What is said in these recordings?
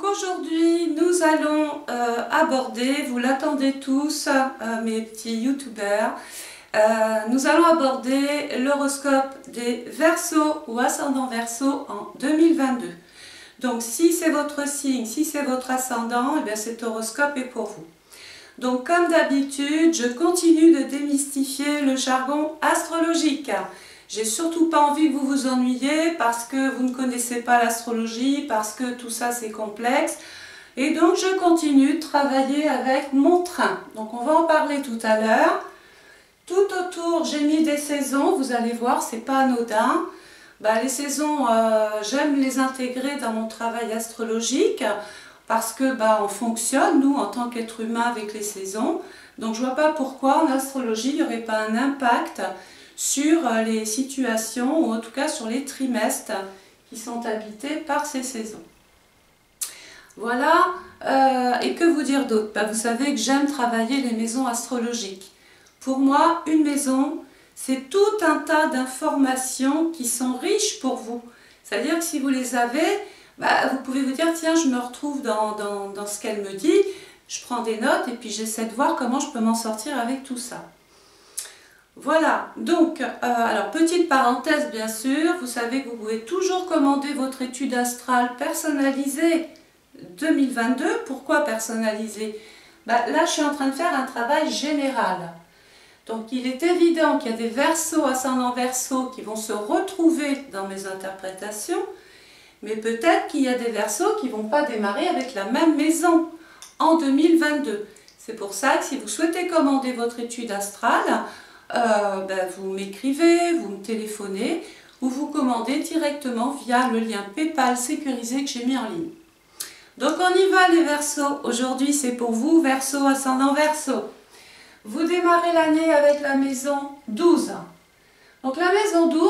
Donc aujourd'hui, nous allons aborder, vous l'attendez tous, mes petits youtubeurs, nous allons aborder l'horoscope des Verseaux ou ascendant Verseau en 2022. Donc si c'est votre signe, si c'est votre ascendant, et bien cet horoscope est pour vous. Donc comme d'habitude, je continue de démystifier le jargon astrologique. J'ai surtout pas envie que vous vous ennuyiez parce que vous ne connaissez pas l'astrologie, parce que tout ça c'est complexe. Et donc je continue de travailler avec mon train. Donc on va en parler tout à l'heure. Tout autour, j'ai mis des saisons, vous allez voir, c'est pas anodin. Les saisons, j'aime les intégrer dans mon travail astrologique parce que on fonctionne, nous, en tant qu'être humain avec les saisons. Donc je vois pas pourquoi en astrologie, il n'y aurait pas un impact sur les situations, ou en tout cas sur les trimestres qui sont habités par ces saisons. Voilà, et que vous dire d'autre? Vous savez que j'aime travailler les maisons astrologiques. Pour moi, une maison, c'est tout un tas d'informations qui sont riches pour vous. C'est-à-dire que si vous les avez, vous pouvez vous dire, tiens, je me retrouve dans ce qu'elle me dit, je prends des notes et puis j'essaie de voir comment je peux m'en sortir avec tout ça. Voilà, donc, alors petite parenthèse bien sûr, vous savez que vous pouvez toujours commander votre étude astrale personnalisée 2022. Pourquoi personnalisée? Là, je suis en train de faire un travail général. Donc, il est évident qu'il y a des Verseaux, ascendant Verseau qui vont se retrouver dans mes interprétations, mais peut-être qu'il y a des Verseaux qui ne vont pas démarrer avec la même maison en 2022. C'est pour ça que si vous souhaitez commander votre étude astrale, vous m'écrivez, vous me téléphonez ou vous commandez directement via le lien PayPal sécurisé que j'ai mis en ligne. Donc on y va les Verseaux. Aujourd'hui c'est pour vous, Verseau, ascendant Verseau. Vous démarrez l'année avec la maison 12. Donc la maison 12,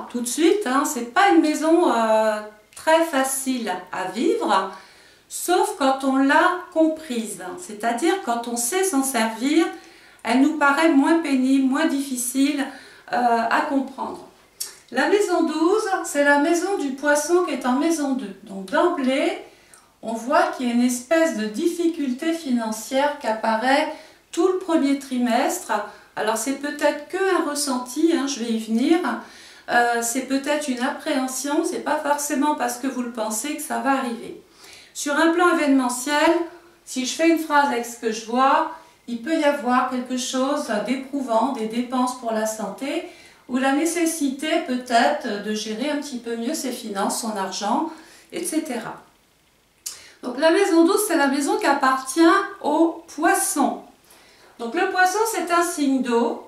tout de suite, c'est pas une maison très facile à vivre, sauf quand on l'a comprise. C'est-à-dire quand on sait s'en servir, elle nous paraît moins pénible, moins difficile à comprendre. La maison 12, c'est la maison du poisson qui est en maison 2. Donc d'emblée, on voit qu'il y a une espèce de difficulté financière qui apparaît tout le premier trimestre. Alors c'est peut-être qu'un ressenti, je vais y venir. C'est peut-être une appréhension, c'est pas forcément parce que vous le pensez que ça va arriver. Sur un plan événementiel, si je fais une phrase avec ce que je vois, il peut y avoir quelque chose d'éprouvant, des dépenses pour la santé, ou la nécessité peut-être de gérer un petit peu mieux ses finances, son argent, etc. Donc la maison 12, c'est la maison qui appartient au poisson. Donc le poisson, c'est un signe d'eau,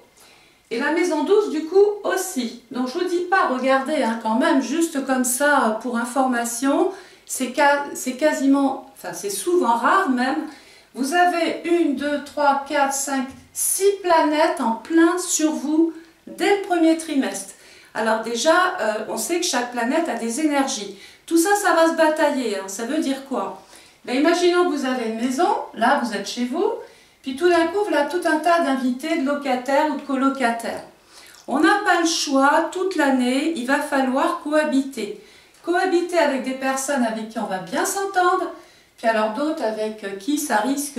et la maison 12, du coup, aussi. Donc je ne vous dis pas, regardez, quand même, juste comme ça, pour information, c'est quasiment, c'est souvent rare même. Vous avez 1, 2, 3, 4, 5, 6 planètes en plein sur vous dès le premier trimestre. Alors déjà, on sait que chaque planète a des énergies. Tout ça, ça va se batailler. Ça veut dire quoi? Imaginons que vous avez une maison, là vous êtes chez vous, puis tout d'un coup, vous avez tout un tas d'invités, de locataires ou de colocataires. On n'a pas le choix, toute l'année, il va falloir cohabiter. Cohabiter avec des personnes avec qui on va bien s'entendre, puis alors d'autres avec qui ça risque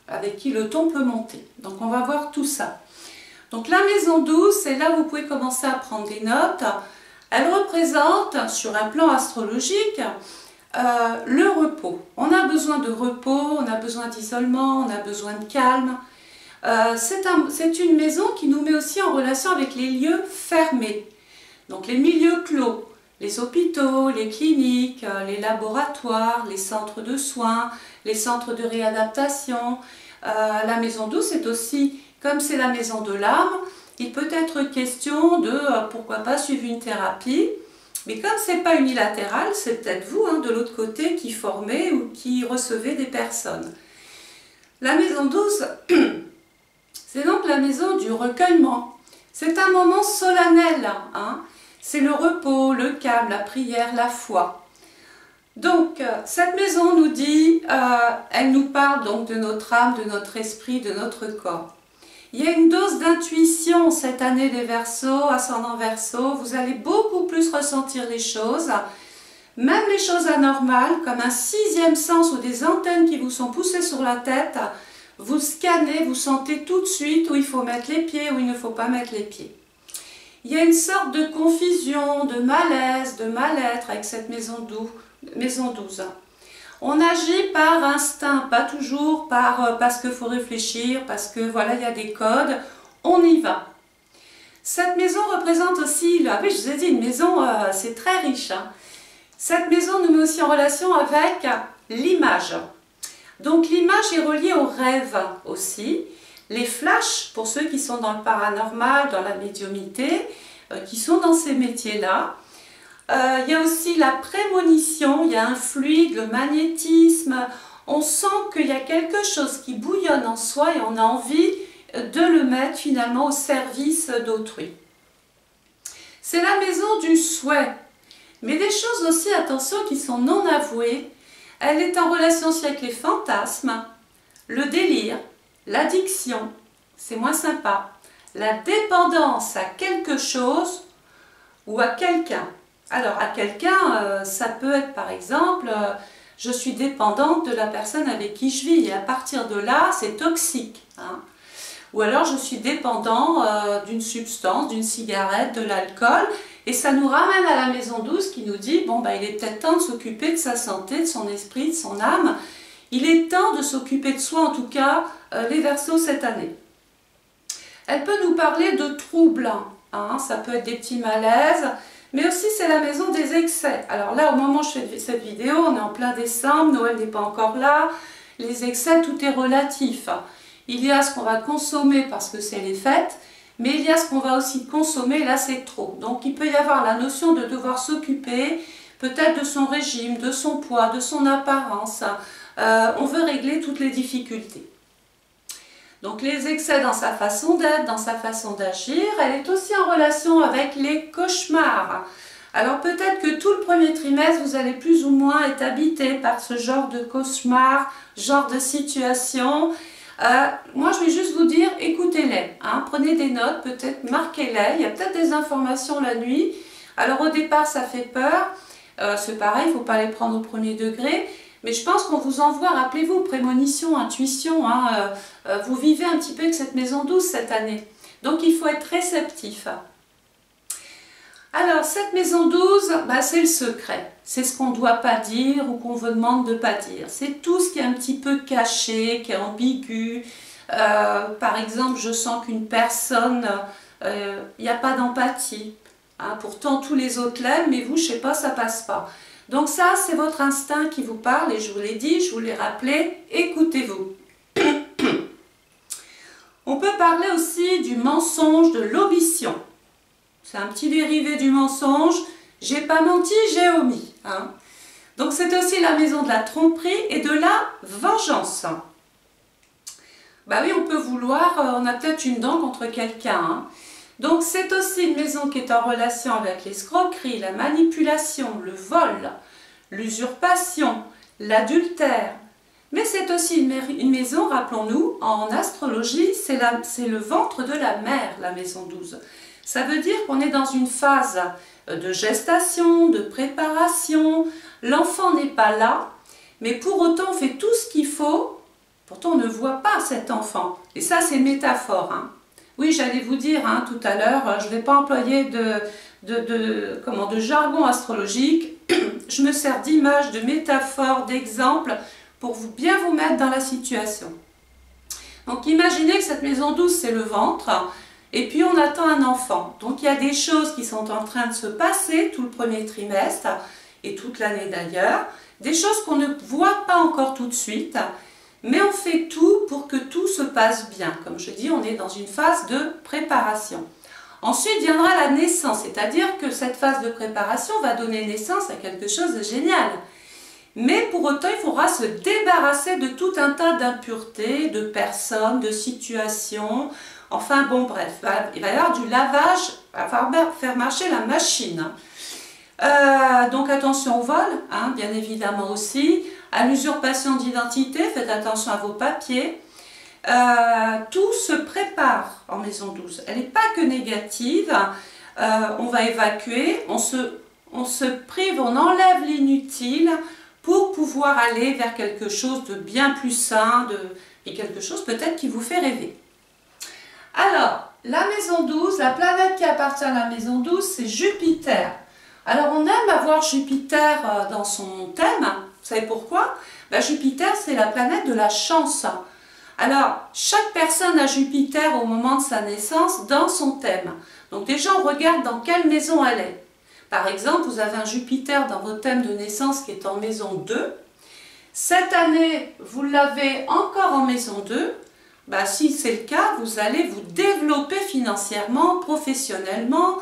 avec qui le ton peut monter. Donc on va voir tout ça. Donc la maison 12, c'est là où vous pouvez commencer à prendre des notes. Elle représente, sur un plan astrologique, le repos. On a besoin de repos, on a besoin d'isolement, on a besoin de calme. C'est une maison qui nous met aussi en relation avec les lieux fermés. Donc les milieux clos. Les hôpitaux, les cliniques, les laboratoires, les centres de soins, les centres de réadaptation. La maison 12, c'est aussi, comme c'est la maison de l'âme, il peut être question de, pourquoi pas, suivre une thérapie. Mais comme ce n'est pas unilatéral, c'est peut-être vous, de l'autre côté, qui formez ou qui recevez des personnes. La maison 12, c'est donc la maison du recueillement. C'est un moment solennel, c'est le repos, le calme, la prière, la foi. Donc, cette maison nous dit, elle nous parle donc de notre âme, de notre esprit, de notre corps. Il y a une dose d'intuition cette année des Verseaux, ascendant Verseau. Vous allez beaucoup plus ressentir les choses. Même les choses anormales, comme un sixième sens ou des antennes qui vous sont poussées sur la tête, vous scannez, vous sentez tout de suite où il faut mettre les pieds, où il ne faut pas mettre les pieds. Il y a une sorte de confusion, de malaise, de mal-être avec cette maison 12. On agit par instinct, pas toujours parce qu'il faut réfléchir, parce que voilà, il y a des codes, on y va. Cette maison représente aussi, oui, je vous ai dit, une maison, c'est très riche. Hein. Cette maison nous met aussi en relation avec l'image. Donc l'image est reliée au rêve aussi. Les flashs, pour ceux qui sont dans le paranormal, dans la médiumnité, qui sont dans ces métiers-là. Il y a aussi la prémonition, il y a un fluide, le magnétisme. On sent qu'il y a quelque chose qui bouillonne en soi et on a envie de le mettre finalement au service d'autrui. C'est la maison du souhait. Mais des choses aussi, attention, qui sont non avouées. Elle est en relation aussi avec les fantasmes, le délire, l'addiction, c'est moins sympa, la dépendance à quelque chose ou à quelqu'un. Alors à quelqu'un, ça peut être par exemple, je suis dépendante de la personne avec qui je vis et à partir de là, c'est toxique. Hein. Ou alors je suis dépendant d'une substance, d'une cigarette, de l'alcool. Et ça nous ramène à la maison 12 qui nous dit, bon, il est peut-être temps de s'occuper de sa santé, de son esprit, de son âme. Il est temps de s'occuper de soi, en tout cas, les Verseaux cette année. Elle peut nous parler de troubles, hein, ça peut être des petits malaises, mais aussi c'est la maison des excès. Alors là, au moment où je fais cette vidéo, on est en plein décembre, Noël n'est pas encore là, les excès, tout est relatif. Il y a ce qu'on va consommer parce que c'est les fêtes, mais il y a ce qu'on va aussi consommer, là c'est trop. Donc il peut y avoir la notion de devoir s'occuper peut-être de son régime, de son poids, de son apparence. On veut régler toutes les difficultés. Donc les excès dans sa façon d'être, dans sa façon d'agir, elle est aussi en relation avec les cauchemars. Alors peut-être que tout le premier trimestre, vous allez plus ou moins être habité par ce genre de cauchemar, genre de situation. Moi, je vais juste vous dire, écoutez-les, hein, prenez des notes, peut-être marquez-les, il y a peut-être des informations la nuit. Alors au départ, ça fait peur, c'est pareil, il ne faut pas les prendre au premier degré, mais je pense qu'on vous envoie, rappelez-vous, prémonition, intuition, hein, vous vivez un petit peu avec cette maison 12 cette année, donc il faut être réceptif. Alors, cette maison 12, c'est le secret. C'est ce qu'on ne doit pas dire ou qu'on vous demande de ne pas dire. C'est tout ce qui est un petit peu caché, qui est ambigu. Par exemple, je sens qu'une personne, il n'y a pas d'empathie. Hein, pourtant, tous les autres l'aiment, mais vous, je ne sais pas, ça passe pas. Donc ça, c'est votre instinct qui vous parle, et je vous l'ai dit, je vous l'ai rappelé, écoutez-vous. On peut parler aussi du mensonge, de l'omission. C'est un petit dérivé du mensonge. J'ai pas menti, j'ai omis. Hein. Donc c'est aussi la maison de la tromperie et de la vengeance. Oui, on peut vouloir, on a peut-être une dent contre quelqu'un. Hein. Donc c'est aussi une maison qui est en relation avec l'escroquerie, la manipulation, le vol, l'usurpation, l'adultère. Mais c'est aussi une maison, rappelons-nous, en astrologie, c'est le ventre de la mère, la maison 12. Ça veut dire qu'on est dans une phase de gestation, de préparation. L'enfant n'est pas là, mais pour autant on fait tout ce qu'il faut. Pourtant on ne voit pas cet enfant. Et ça c'est une métaphore. Hein. Oui, j'allais vous dire hein, tout à l'heure, je ne vais pas employer de jargon astrologique. Je me sers d'images, de métaphores, d'exemples pour bien vous mettre dans la situation. Donc imaginez que cette maison 12 c'est le ventre. Et puis on attend un enfant. Donc il y a des choses qui sont en train de se passer tout le premier trimestre et toute l'année d'ailleurs. Des choses qu'on ne voit pas encore tout de suite. Mais on fait tout pour que tout se passe bien. Comme je dis, on est dans une phase de préparation. Ensuite viendra la naissance. C'est-à-dire que cette phase de préparation va donner naissance à quelque chose de génial. Mais pour autant, il faudra se débarrasser de tout un tas d'impuretés, de personnes, de situations. Enfin bon bref, il va y avoir du lavage, il va falloir faire marcher la machine. Donc attention au vol, hein, bien évidemment aussi, à l'usurpation d'identité, faites attention à vos papiers. Tout se prépare en maison 12, elle n'est pas que négative, on va évacuer, on se prive, on enlève l'inutile pour pouvoir aller vers quelque chose de bien plus sain et quelque chose peut-être qui vous fait rêver. Alors, la maison 12, la planète qui appartient à la maison 12, c'est Jupiter. Alors, on aime avoir Jupiter dans son thème. Vous savez pourquoi? Jupiter, c'est la planète de la chance. Alors, chaque personne a Jupiter au moment de sa naissance dans son thème. Donc déjà, on regarde dans quelle maison elle est. Par exemple, vous avez un Jupiter dans votre thème de naissance qui est en maison 2. Cette année, vous l'avez encore en maison 2. Si c'est le cas, vous allez vous développer financièrement, professionnellement.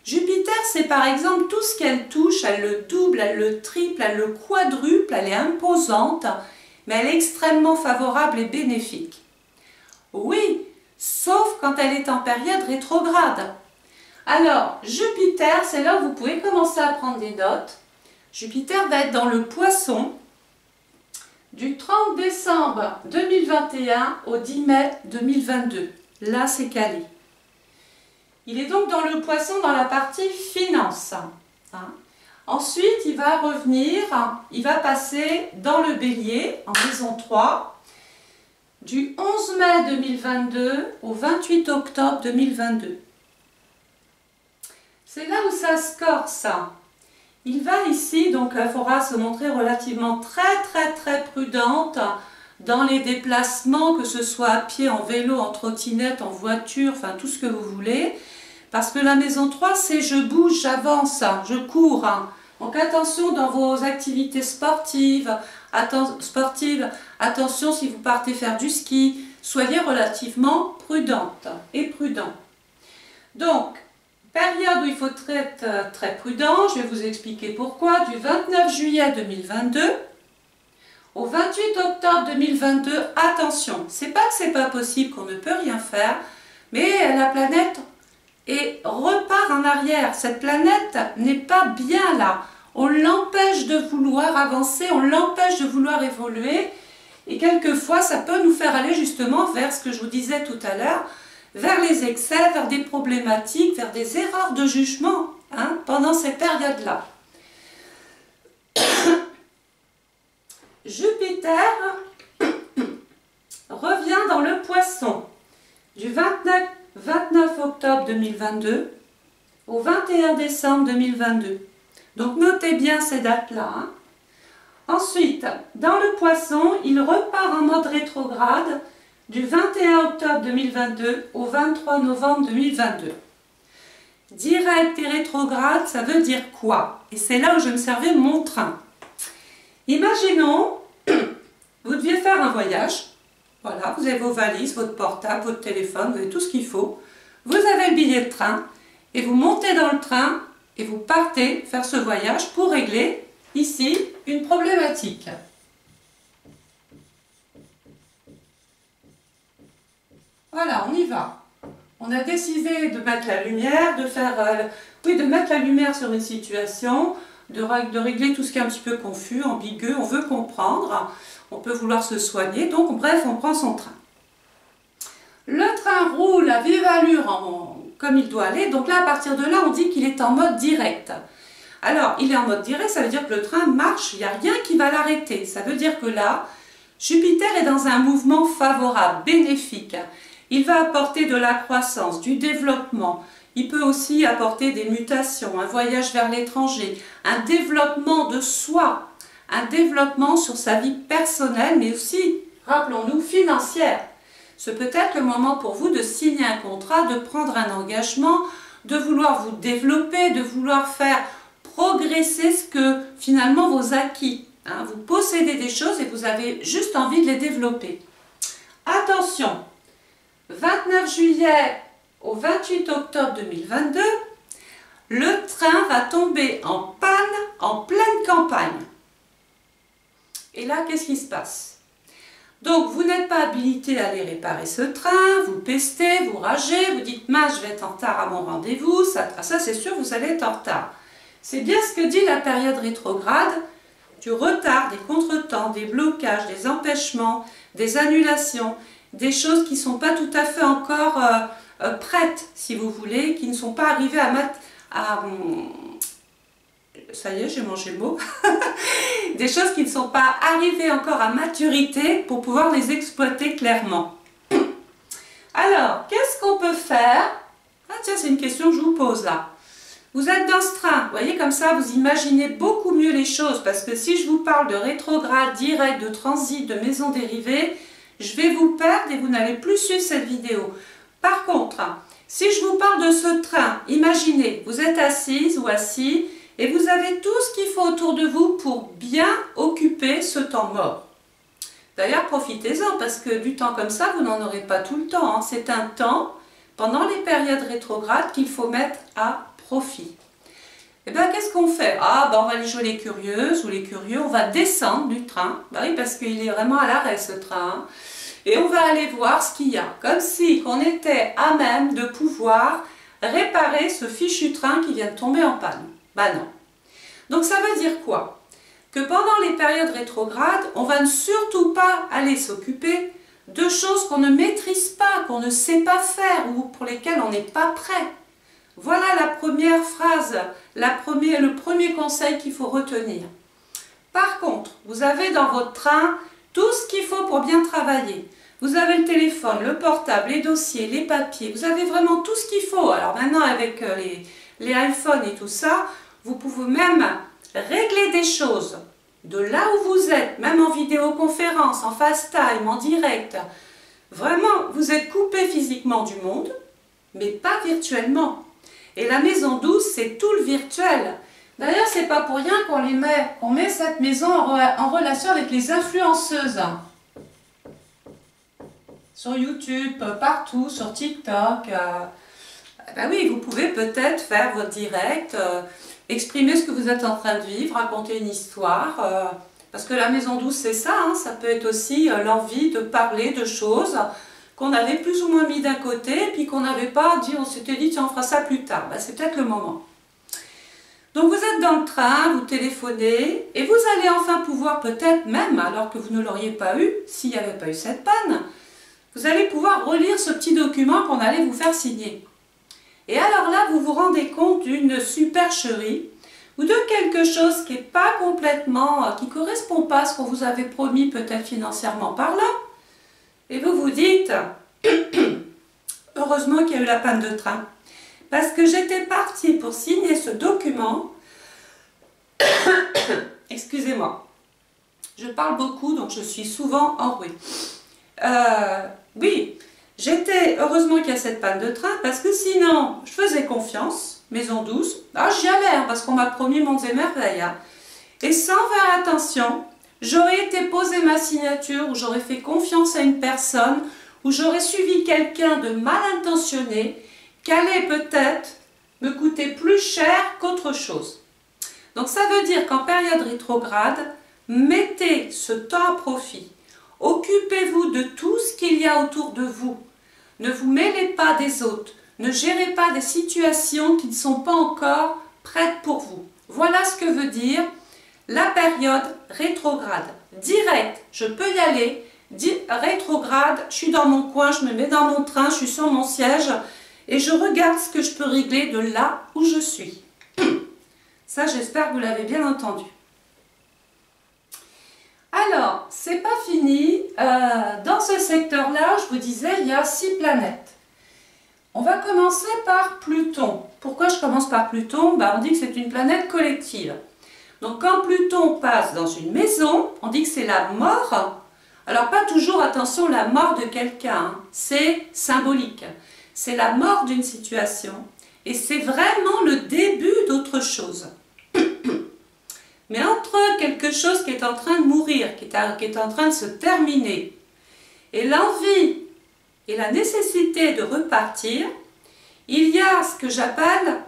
Jupiter, c'est par exemple tout ce qu'elle touche, elle le double, elle le triple, elle le quadruple, elle est imposante, mais elle est extrêmement favorable et bénéfique. Oui, sauf quand elle est en période rétrograde. Alors, Jupiter, c'est là où vous pouvez commencer à prendre des notes. Jupiter va être dans le Poisson du 30 décembre 2021 au 10 mai 2022. Là, c'est calé. Il est donc dans le Poisson dans la partie finance. Ensuite, il va revenir, il va passer dans le Bélier, en maison 3, du 11 mai 2022 au 28 octobre 2022. C'est là où ça se corse. Il va ici, donc il faudra se montrer relativement très prudente dans les déplacements, que ce soit à pied, en vélo, en trottinette, en voiture, enfin tout ce que vous voulez. Parce que la maison 3, c'est je bouge, j'avance, je cours. Donc attention dans vos activités sportives, attention si vous partez faire du ski, soyez relativement prudente et prudent. Donc, période où il faut être très prudent, je vais vous expliquer pourquoi, du 29 juillet 2022 au 28 octobre 2022, attention, c'est pas que c'est pas possible, qu'on ne peut rien faire, mais la planète repart en arrière. Cette planète n'est pas bien là. On l'empêche de vouloir avancer, on l'empêche de vouloir évoluer, et quelquefois ça peut nous faire aller justement vers ce que je vous disais tout à l'heure, vers les excès, vers des problématiques, vers des erreurs de jugement pendant ces périodes-là. Jupiter revient dans le Poisson du 29 octobre 2022 au 21 décembre 2022. Donc notez bien ces dates-là. Ensuite, dans le Poisson, il repart en mode rétrograde du 21 octobre 2022 au 23 novembre 2022. Direct et rétrograde, ça veut dire quoi? Et c'est là où je me servais de mon train. Imaginons, vous deviez faire un voyage. Voilà, vous avez vos valises, votre portable, votre téléphone, vous avez tout ce qu'il faut. Vous avez le billet de train et vous montez dans le train et vous partez faire ce voyage pour régler ici une problématique. Voilà, on y va. On a décidé de mettre la lumière, de mettre la lumière sur une situation, de régler tout ce qui est un petit peu confus, ambigu, on veut comprendre, on peut vouloir se soigner, donc bref, on prend son train. Le train roule à vive allure comme il doit aller, donc là, à partir de là, on dit qu'il est en mode direct. Alors, il est en mode direct, ça veut dire que le train marche, il n'y a rien qui va l'arrêter. Ça veut dire que là, Jupiter est dans un mouvement favorable, bénéfique. Il va apporter de la croissance, du développement. Il peut aussi apporter des mutations, un voyage vers l'étranger, un développement de soi, un développement sur sa vie personnelle, mais aussi, rappelons-nous, financière. C'est peut-être le moment pour vous de signer un contrat, de prendre un engagement, de vouloir vous développer, de vouloir faire progresser ce que finalement vos acquis. Vous possédez des choses et vous avez juste envie de les développer. Attention, 29 juillet au 28 octobre 2022, le train va tomber en panne en pleine campagne. Et là, qu'est-ce qui se passe? Donc, vous n'êtes pas habilité à aller réparer ce train, vous pestez, vous ragez, vous dites « mince, je vais être en retard à mon rendez-vous », ça c'est sûr, vous allez être en retard. C'est bien ce que dit la période rétrograde, du retard, des contretemps, des blocages, des empêchements, des annulations, des choses qui ne sont pas tout à fait encore prêtes, si vous voulez, qui ne sont pas arrivées ça y est, j'ai mangé le mot, des choses qui ne sont pas arrivées encore à maturité pour pouvoir les exploiter clairement. Alors, qu'est-ce qu'on peut faire? Ah tiens, c'est une question que je vous pose là. Vous êtes dans ce train, vous voyez, comme ça vous imaginez beaucoup mieux les choses, parce que si je vous parle de rétrograde, direct, de transit, de maison dérivée, je vais vous perdre et vous n'allez plus suivre cette vidéo. Par contre, si je vous parle de ce train, imaginez, vous êtes assise ou assis et vous avez tout ce qu'il faut autour de vous pour bien occuper ce temps mort. D'ailleurs, profitez-en parce que du temps comme ça, vous n'en aurez pas tout le temps. Hein. C'est un temps, pendant les périodes rétrogrades, qu'il faut mettre à profit. Et bien, qu'est-ce qu'on fait? Ah, ben, on va aller jouer les curieuses ou les curieux, on va descendre du train. Ben oui, parce qu'il est vraiment à l'arrêt ce train. Hein. Et on va aller voir ce qu'il y a. Comme si on était à même de pouvoir réparer ce fichu train qui vient de tomber en panne. Ben non. Donc ça veut dire quoi? Que pendant les périodes rétrogrades, on va surtout pas aller s'occuper de choses qu'on ne maîtrise pas, qu'on ne sait pas faire ou pour lesquelles on n'est pas prêt. Voilà la première phrase, le premier conseil qu'il faut retenir. Par contre, vous avez dans votre train tout ce qu'il faut pour bien travailler. Vous avez le téléphone, le portable, les dossiers, les papiers, vous avez vraiment tout ce qu'il faut. Alors maintenant avec les iPhones et tout ça, vous pouvez même régler des choses de là où vous êtes, même en vidéoconférence, en FaceTime, en direct. Vraiment, vous êtes coupé physiquement du monde, mais pas virtuellement. Et la maison douce, c'est tout le virtuel. D'ailleurs, c'est pas pour rien qu'on met cette maison en relation avec les influenceuses. Sur YouTube, partout, sur TikTok. Ben oui, vous pouvez peut-être faire votre direct, exprimer ce que vous êtes en train de vivre, raconter une histoire. Parce que la maison douce, c'est ça. Hein, ça peut être aussi l'envie de parler de choses qu'on avait plus ou moins mis d'un côté, puis qu'on n'avait pas dit, on s'était dit, tiens, on fera ça plus tard. Ben, c'est peut-être le moment. Donc vous êtes dans le train, vous téléphonez, et vous allez enfin pouvoir peut-être même, alors que vous ne l'auriez pas eu, s'il n'y avait pas eu cette panne, vous allez pouvoir relire ce petit document qu'on allait vous faire signer. Et alors là, vous vous rendez compte d'une supercherie, ou de quelque chose qui n'est pas complètement, qui ne correspond pas à ce qu'on vous avait promis peut-être financièrement parlant. Et vous vous dites, heureusement qu'il y a eu la panne de train. Parce que j'étais partie pour signer ce document. Excusez-moi. Je parle beaucoup, donc je suis souvent enrouée. Oui, heureusement qu'il y a cette panne de train, parce que sinon, je faisais confiance, maison douce. Ah, j'y allais, hein, parce qu'on m'a promis monts et merveilles. Hein. Et sans faire attention, j'aurais été poser ma signature, ou j'aurais fait confiance à une personne, ou j'aurais suivi quelqu'un de mal intentionné, qui allait peut-être me coûter plus cher qu'autre chose. Donc ça veut dire qu'en période rétrograde, mettez ce temps à profit. Occupez-vous de tout ce qu'il y a autour de vous. Ne vous mêlez pas des autres. Ne gérez pas des situations qui ne sont pas encore prêtes pour vous. Voilà ce que veut dire la période rétrograde. Direct, je peux y aller. Rétrograde, je suis dans mon coin, je me mets dans mon train, je suis sur mon siège et je regarde ce que je peux régler de là où je suis. Ça, j'espère que vous l'avez bien entendu. Alors, c'est pas fini. Dans ce secteur-là, je vous disais, il y a 6 planètes. On va commencer par Pluton. Pourquoi je commence par Pluton? On dit que c'est une planète collective. Donc, quand Pluton passe dans une maison, on dit que c'est la mort. Alors, pas toujours, attention, la mort de quelqu'un. Hein. C'est symbolique. C'est la mort d'une situation. Et c'est vraiment le début d'autre chose. Mais entre quelque chose qui est en train de mourir, qui est en train de se terminer, et l'envie et la nécessité de repartir, il y a ce que j'appelle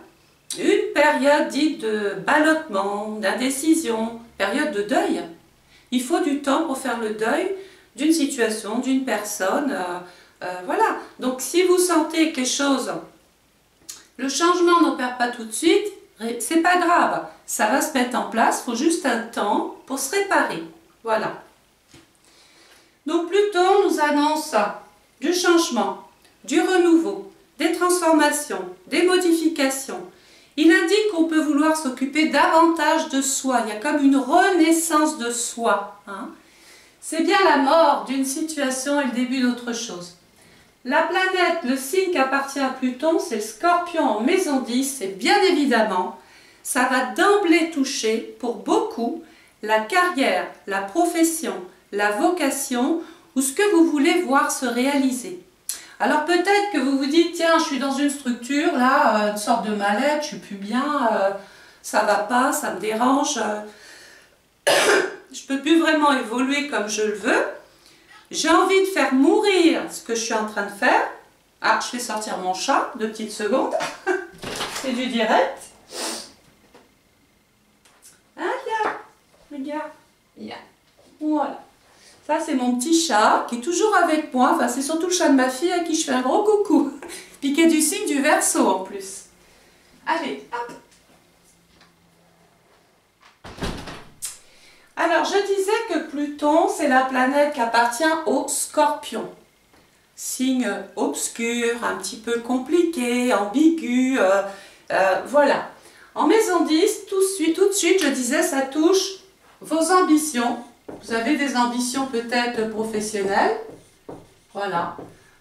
une période dite de ballottement, d'indécision, période de deuil. Il faut du temps pour faire le deuil d'une situation, d'une personne. Voilà. Donc si vous sentez que les choses, le changement n'opère pas tout de suite, c'est pas grave, ça va se mettre en place, il faut juste un temps pour se réparer. Voilà. Donc Pluton nous annonce du changement, du renouveau, des transformations, des modifications. Il indique qu'on peut vouloir s'occuper davantage de soi. Il y a comme une renaissance de soi. Hein. C'est bien la mort d'une situation et le début d'autre chose. La planète, le signe qui appartient à Pluton, c'est le Scorpion en maison 10. Et bien évidemment, ça va d'emblée toucher pour beaucoup la carrière, la profession, la vocation ou ce que vous voulez voir se réaliser. Alors peut-être que vous vous dites, tiens, je suis dans une structure, là, une sorte de mal-être, je suis plus bien, ça va pas, ça me dérange, je peux plus vraiment évoluer comme je le veux. J'ai envie de faire mourir ce que je suis en train de faire. Ah, je vais sortir mon chat, 2 petites secondes. C'est du direct. Ah, regarde. Voilà. Ça, c'est mon petit chat qui est toujours avec moi. Enfin, c'est surtout le chat de ma fille à qui je fais un gros coucou. Puis qui est du signe du Verseau en plus. Allez, hop. Alors, je disais que Pluton, c'est la planète qui appartient au Scorpion. Signe obscur, un petit peu compliqué, ambigu, voilà. En maison 10, tout de suite, je disais, ça touche vos ambitions. Vous avez des ambitions peut-être professionnelles. Voilà.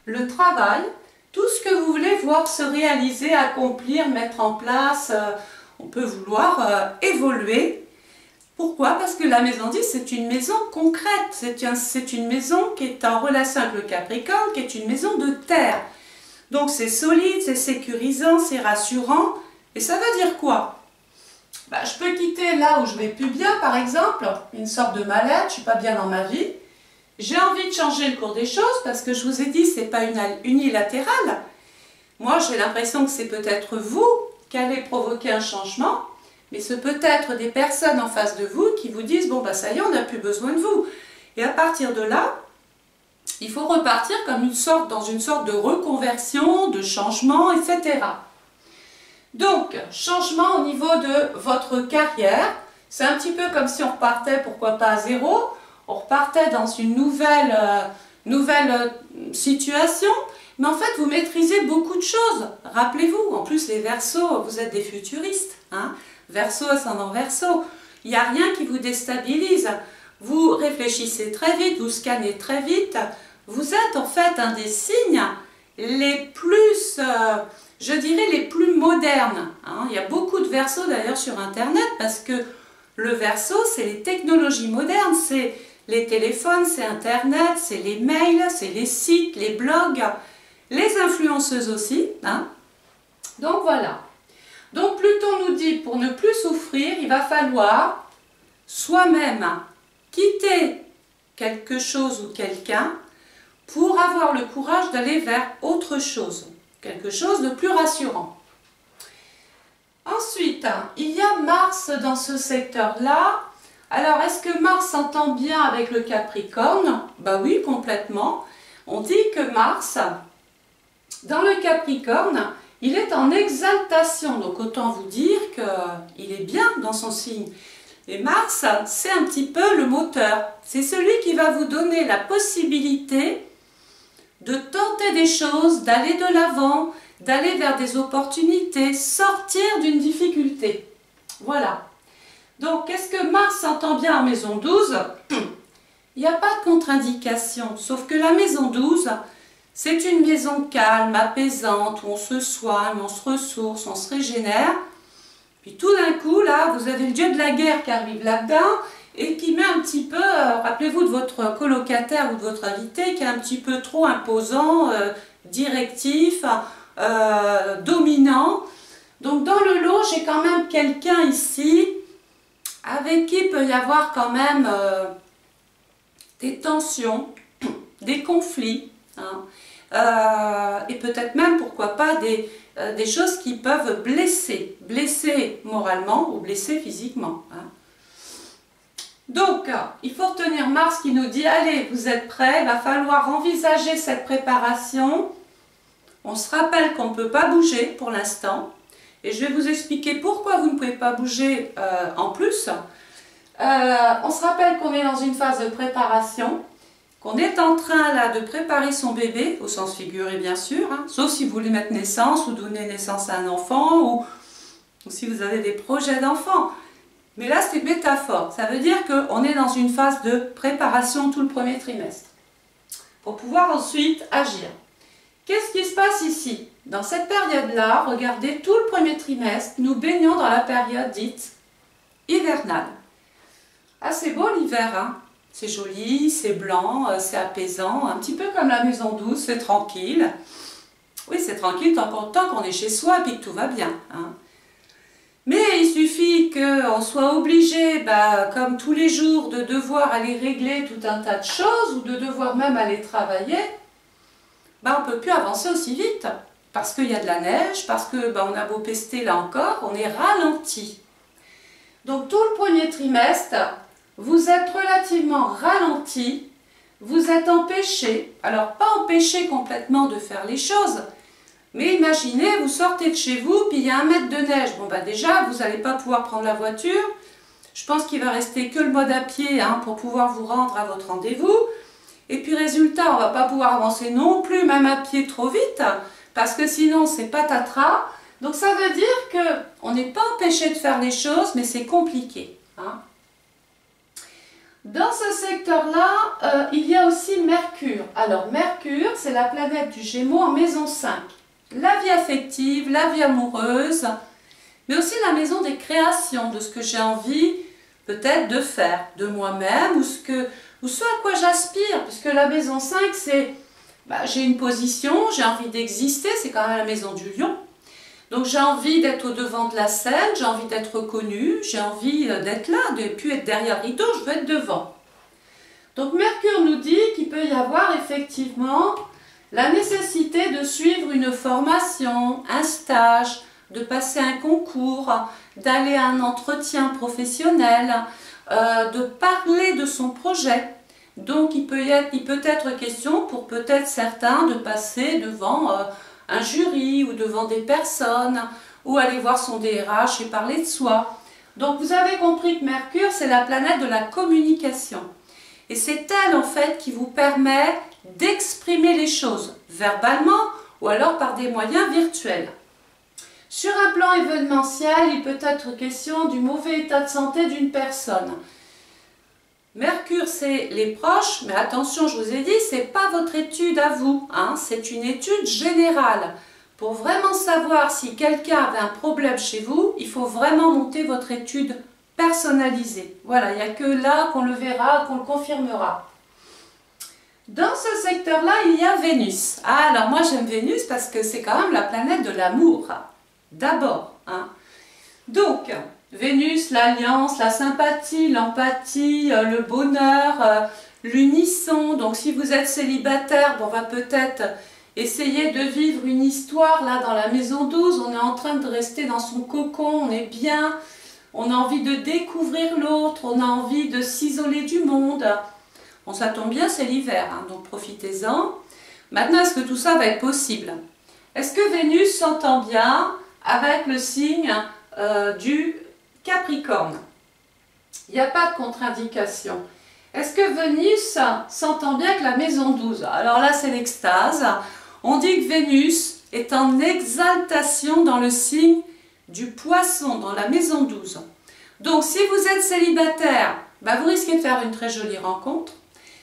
Le travail, tout ce que vous voulez voir se réaliser, accomplir, mettre en place. On peut vouloir évoluer. Pourquoi? Parce que la maison 10, c'est une maison concrète. C'est une maison qui est en relation avec le Capricorne, qui est une maison de terre. Donc c'est solide, c'est sécurisant, c'est rassurant. Et ça veut dire quoi? Bah, je peux quitter là où je vais plus bien, par exemple, une sorte de mal-être, je ne suis pas bien dans ma vie. J'ai envie de changer le cours des choses parce que je vous ai dit, ce n'est pas unilatéral. Moi, j'ai l'impression que c'est peut-être vous qui allez provoquer un changement, mais c'est peut-être des personnes en face de vous qui vous disent « Bon, bah ça y est, on n'a plus besoin de vous ». Et à partir de là, il faut repartir comme dans une sorte de reconversion, de changement, etc. Donc, changement au niveau de votre carrière. C'est un petit peu comme si on repartait, pourquoi pas à zéro. On repartait dans une nouvelle situation. Mais en fait, vous maîtrisez beaucoup de choses. Rappelez-vous, en plus les Verseaux, vous êtes des futuristes. Hein? Verseau, ascendant Verseau. Il n'y a rien qui vous déstabilise. Vous réfléchissez très vite, vous scannez très vite. Vous êtes en fait un des signes les plus, je dirais, les plus modernes. Hein? Il y a beaucoup de Verseaux d'ailleurs sur Internet parce que le Verseau, c'est les technologies modernes, c'est les téléphones, c'est Internet, c'est les mails, c'est les sites, les blogs, les influenceuses aussi. Hein? Donc voilà. Donc Pluton nous dit, pour ne plus souffrir, il va falloir soi-même quitter quelque chose ou quelqu'un pour avoir le courage d'aller vers autre chose, quelque chose de plus rassurant. Ensuite, il y a Mars dans ce secteur-là. Alors, est-ce que Mars s'entend bien avec le Capricorne? Ben oui, complètement. On dit que Mars, dans le Capricorne, il est en exaltation. Donc, autant vous dire qu'il est bien dans son signe. Et Mars, c'est un petit peu le moteur. C'est celui qui va vous donner la possibilité de tenter des choses, d'aller de l'avant, d'aller vers des opportunités, sortir d'une difficulté. Voilà. Donc, qu'est-ce que Mars entend bien en maison 12? Il n'y a pas de contre-indication, sauf que la maison 12, c'est une maison calme, apaisante, où on se soigne, on se ressource, on se régénère. Puis tout d'un coup, là, vous avez le dieu de la guerre qui arrive là-dedans et qui met un petit peu, rappelez-vous de votre colocataire ou de votre invité, qui est un petit peu trop imposant, directif, dominant. Donc dans le lot, j'ai quand même quelqu'un ici avec qui il peut y avoir quand même des tensions, des conflits, hein, et peut-être même, pourquoi pas, des choses qui peuvent blesser moralement ou blesser physiquement. Hein. Donc, il faut retenir Mars qui nous dit, allez, vous êtes prêts, il va falloir envisager cette préparation. On se rappelle qu'on ne peut pas bouger pour l'instant. Et je vais vous expliquer pourquoi vous ne pouvez pas bouger en plus. On se rappelle qu'on est dans une phase de préparation, qu'on est en train là de préparer son bébé, au sens figuré bien sûr, hein, sauf si vous voulez mettre naissance ou donner naissance à un enfant, ou ou si vous avez des projets d'enfants. Mais là, c'est une métaphore. Ça veut dire qu'on est dans une phase de préparation tout le premier trimestre pour pouvoir ensuite agir. Qu'est-ce qui se passe ici? Dans cette période-là, regardez, tout le premier trimestre, nous baignons dans la période dite hivernale. Ah, c'est beau l'hiver, hein? C'est joli, c'est blanc, c'est apaisant, un petit peu comme la maison douce, c'est tranquille. Oui, c'est tranquille tant qu'on est chez soi et puis que tout va bien, hein. Mais il suffit qu'on soit obligé, comme tous les jours, de devoir aller régler tout un tas de choses ou de devoir même aller travailler, on ne peut plus avancer aussi vite. Parce qu'il y a de la neige, parce que on a beau pester là encore, on est ralenti. Donc tout le premier trimestre, vous êtes relativement ralenti, vous êtes empêché, alors pas empêché complètement de faire les choses, mais imaginez, vous sortez de chez vous, puis il y a 1 mètre de neige. Bon, déjà, vous n'allez pas pouvoir prendre la voiture. Je pense qu'il va rester que le mode à pied pour pouvoir vous rendre à votre rendez-vous. Et puis, résultat, on ne va pas pouvoir avancer non plus, même à pied trop vite, parce que sinon, c'est patatras. Donc, ça veut dire qu'on n'est pas empêché de faire les choses, mais c'est compliqué, hein. Dans ce secteur-là, il y a aussi Mercure. Alors, Mercure, c'est la planète du Gémeaux en maison 5. La vie affective, la vie amoureuse, mais aussi la maison des créations, de ce que j'ai envie peut-être de faire, de moi-même, ou ce à quoi j'aspire, puisque la maison 5, c'est, j'ai une position, j'ai envie d'exister, c'est quand même la maison du lion. Donc j'ai envie d'être au devant de la scène, j'ai envie d'être reconnue, j'ai envie d'être là, de ne plus être derrière le rideau, je veux être devant. Donc Mercure nous dit qu'il peut y avoir effectivement la nécessité de suivre une formation, un stage, de passer un concours, d'aller à un entretien professionnel, de parler de son projet. Donc il peut être question pour peut-être certains de passer devant un jury ou devant des personnes, ou aller voir son DRH et parler de soi. Donc vous avez compris que Mercure, c'est la planète de la communication. Et c'est elle en fait qui vous permet d'exprimer les choses verbalement ou alors par des moyens virtuels. Sur un plan événementiel, il peut être question du mauvais état de santé d'une personne. Mercure, c'est les proches, mais attention, je vous ai dit, ce n'est pas votre étude à vous, hein, c'est une étude générale. Pour vraiment savoir si quelqu'un avait un problème chez vous, il faut vraiment monter votre étude personnalisée. Voilà, il n'y a que là qu'on le verra, qu'on le confirmera. Dans ce secteur-là, il y a Vénus. Ah, alors moi j'aime Vénus parce que c'est quand même la planète de l'amour, d'abord, hein. Donc, Vénus, l'alliance, la sympathie, l'empathie, le bonheur, l'unisson. Donc si vous êtes célibataire, on va peut-être essayer de vivre une histoire là dans la maison 12. On est en train de rester dans son cocon, on est bien, on a envie de découvrir l'autre, on a envie de s'isoler du monde. Bon, ça tombe bien, c'est l'hiver, hein, donc profitez-en. Maintenant, est-ce que tout ça va être possible? Est-ce que Vénus s'entend bien avec le signe du Capricorne? Il n'y a pas de contre-indication. Est-ce que Vénus s'entend bien avec la maison 12? Alors là, c'est l'extase. On dit que Vénus est en exaltation dans le signe du Poisson, dans la maison 12. Donc, si vous êtes célibataire, vous risquez de faire une très jolie rencontre.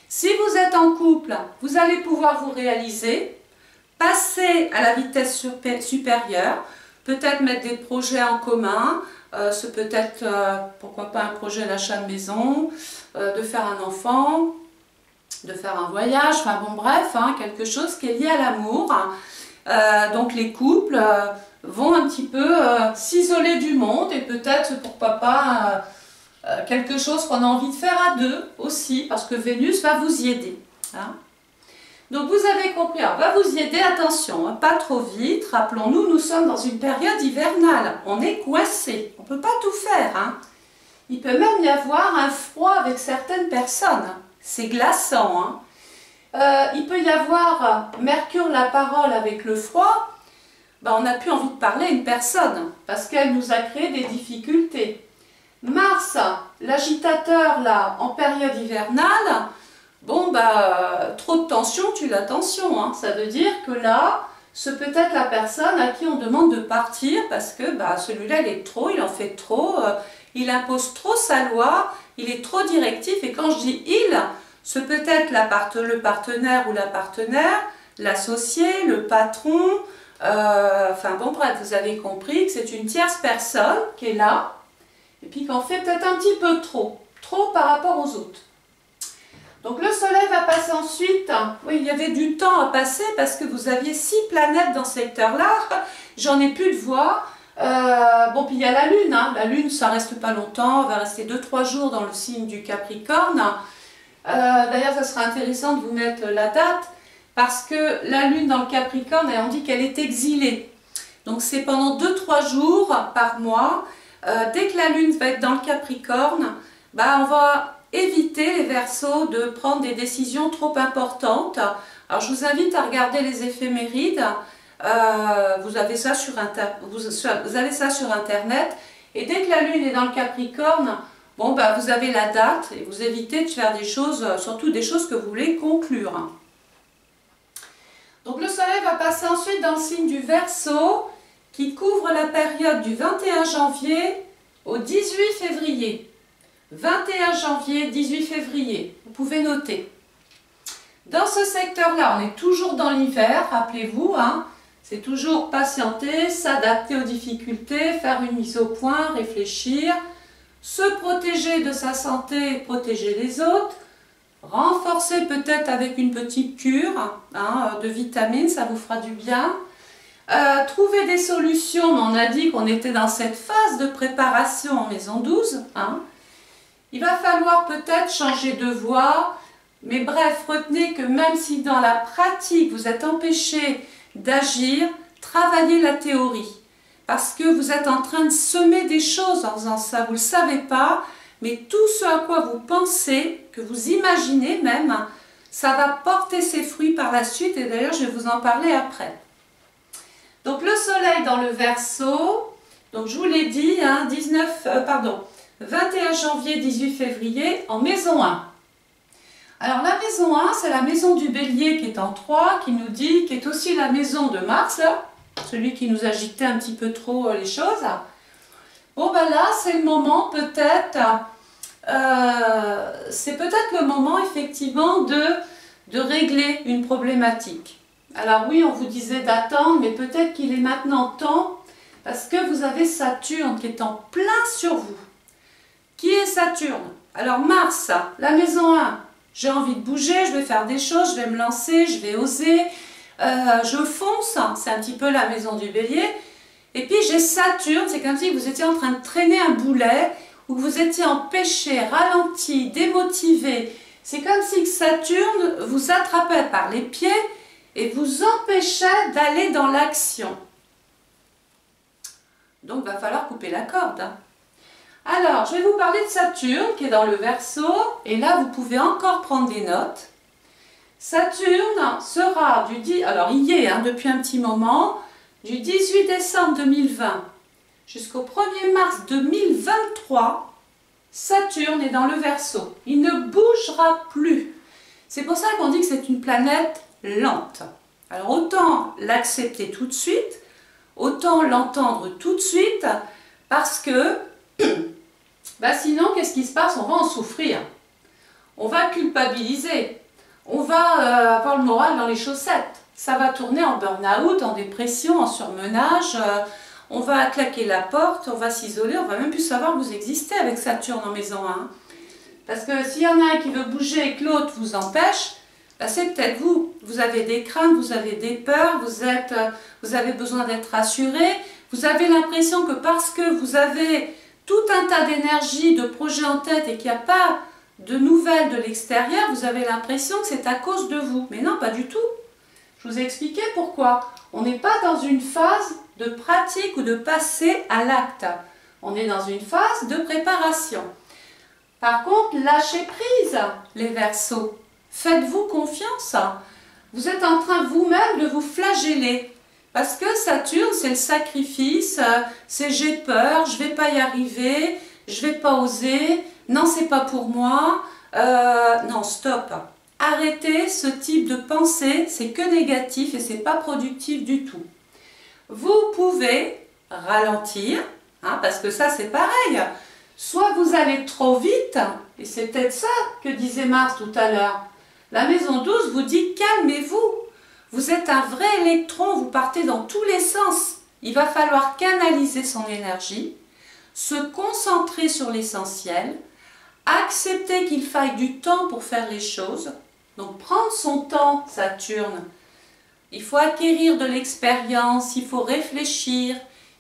Si vous êtes en couple, vous allez pouvoir vous réaliser, passer à la vitesse supérieure, peut-être mettre des projets en commun, c'est peut-être, pourquoi pas, un projet d'achat de maison, de faire un enfant, de faire un voyage, enfin bon bref, hein, quelque chose qui est lié à l'amour. Donc les couples vont un petit peu s'isoler du monde et peut-être, pourquoi pas, quelque chose qu'on a envie de faire à deux aussi, parce que Vénus va vous y aider, hein. Donc vous avez compris, on va vous y aider, attention, hein, pas trop vite. Rappelons-nous, nous sommes dans une période hivernale, on est coincé, on ne peut pas tout faire, hein. Il peut même y avoir un froid avec certaines personnes, c'est glaçant, hein. Il peut y avoir Mercure, la parole avec le froid, on n'a plus envie de parler à une personne, parce qu'elle nous a créé des difficultés. Mars, l'agitateur là, en période hivernale, trop de tension tue la tension, hein. Ça veut dire que là, c'est peut-être la personne à qui on demande de partir parce que celui-là, il est trop, il en fait trop, il impose trop sa loi, il est trop directif. Et quand je dis « il », c'est peut-être le partenaire ou la partenaire, l'associé, le patron, enfin bon, bref, vous avez compris que c'est une tierce personne qui est là et puis qu'on fait peut-être un petit peu trop par rapport aux autres. Donc le soleil va passer ensuite, oui, il y avait du temps à passer parce que vous aviez 6 planètes dans ce secteur-là, j'en ai plus de voir. Bon, puis il y a la lune, hein. La lune ça reste pas longtemps, elle va rester 2-3 jours dans le signe du Capricorne. D'ailleurs ça sera intéressant de vous mettre la date parce que la lune dans le Capricorne, on dit qu'elle est exilée. Donc c'est pendant 2-3 jours par mois. Dès que la lune va être dans le Capricorne, on va éviter les Verseaux de prendre des décisions trop importantes. Alors je vous invite à regarder les éphémérides. Vous avez ça sur internet et dès que la lune est dans le Capricorne, bon, vous avez la date et vous évitez de faire des choses, surtout des choses que vous voulez conclure. Donc le soleil va passer ensuite dans le signe du Verseau qui couvre la période du 21 janvier au 18 février. 21 janvier, 18 février, vous pouvez noter. Dans ce secteur-là, on est toujours dans l'hiver, rappelez-vous, hein, c'est toujours patienter, s'adapter aux difficultés, faire une mise au point, réfléchir, se protéger de sa santé, protéger les autres, renforcer peut-être avec une petite cure de vitamines, ça vous fera du bien. Trouver des solutions, mais on a dit qu'on était dans cette phase de préparation en maison 12. Il va falloir peut-être changer de voie, mais bref, retenez que même si dans la pratique vous êtes empêché d'agir, travaillez la théorie. Parce que vous êtes en train de semer des choses en faisant ça, vous ne le savez pas, mais tout ce à quoi vous pensez, que vous imaginez même, ça va porter ses fruits par la suite, et d'ailleurs je vais vous en parler après. Donc le soleil dans le Verseau, donc je vous l'ai dit, 21 janvier, 18 février, en maison 1. Alors la maison 1, c'est la maison du Bélier qui est en 3, qui nous dit, qui est aussi la maison de Mars, là, celui qui nous agitait un petit peu trop les choses. Bon là, c'est le moment peut-être, c'est peut-être le moment effectivement de régler une problématique. Alors oui, on vous disait d'attendre, mais peut-être qu'il est maintenant temps, parce que vous avez Saturne qui est en plein sur vous. Qui est Saturne? Alors Mars, la maison 1, j'ai envie de bouger, je vais faire des choses, je vais me lancer, je vais oser, je fonce, c'est un petit peu la maison du Bélier. Et puis j'ai Saturne, c'est comme si vous étiez en train de traîner un boulet, ou que vous étiez empêché, ralenti, démotivé. C'est comme si Saturne vous attrapait par les pieds et vous empêchait d'aller dans l'action. Donc il va falloir couper la corde. Alors, je vais vous parler de Saturne qui est dans le Verseau, et là vous pouvez encore prendre des notes. Saturne sera alors il y est depuis un petit moment, du 18 décembre 2020 jusqu'au 1er mars 2023, Saturne est dans le Verseau. Il ne bougera plus. C'est pour ça qu'on dit que c'est une planète lente. Alors autant l'accepter tout de suite, autant l'entendre tout de suite, parce que sinon, qu'est-ce qui se passe? On va en souffrir. On va culpabiliser. On va avoir le moral dans les chaussettes. Ça va tourner en burn-out, en dépression, en surmenage. On va claquer la porte, on va s'isoler. On va même plus savoir que vous existez avec Saturne en maison 1. Parce que s'il y en a un qui veut bouger et que l'autre vous empêche, c'est peut-être vous. Vous avez des craintes, vous avez des peurs, vous avez besoin d'être rassuré. Vous avez l'impression que parce que vous avez tout un tas d'énergie, de projets en tête et qu'il n'y a pas de nouvelles de l'extérieur, vous avez l'impression que c'est à cause de vous. Mais non, pas du tout. Je vous ai expliqué pourquoi. On n'est pas dans une phase de pratique ou de passer à l'acte. On est dans une phase de préparation. Par contre, lâchez prise, les Verseaux. Faites-vous confiance. Vous êtes en train vous-même de vous flageller. Parce que Saturne, c'est le sacrifice, c'est j'ai peur, je ne vais pas y arriver, je ne vais pas oser, non, c'est pas pour moi, non, stop. arrêtez ce type de pensée, c'est que négatif et c'est pas productif du tout. Vous pouvez ralentir, hein, parce que ça c'est pareil. Soit vous allez trop vite, et c'est peut-être ça que disait Mars tout à l'heure. La maison 12 vous dit calmez-vous. Vous êtes un vrai électron, vous partez dans tous les sens. Il va falloir canaliser son énergie, se concentrer sur l'essentiel, accepter qu'il faille du temps pour faire les choses. Donc prendre son temps, Saturne. Il faut acquérir de l'expérience, il faut réfléchir,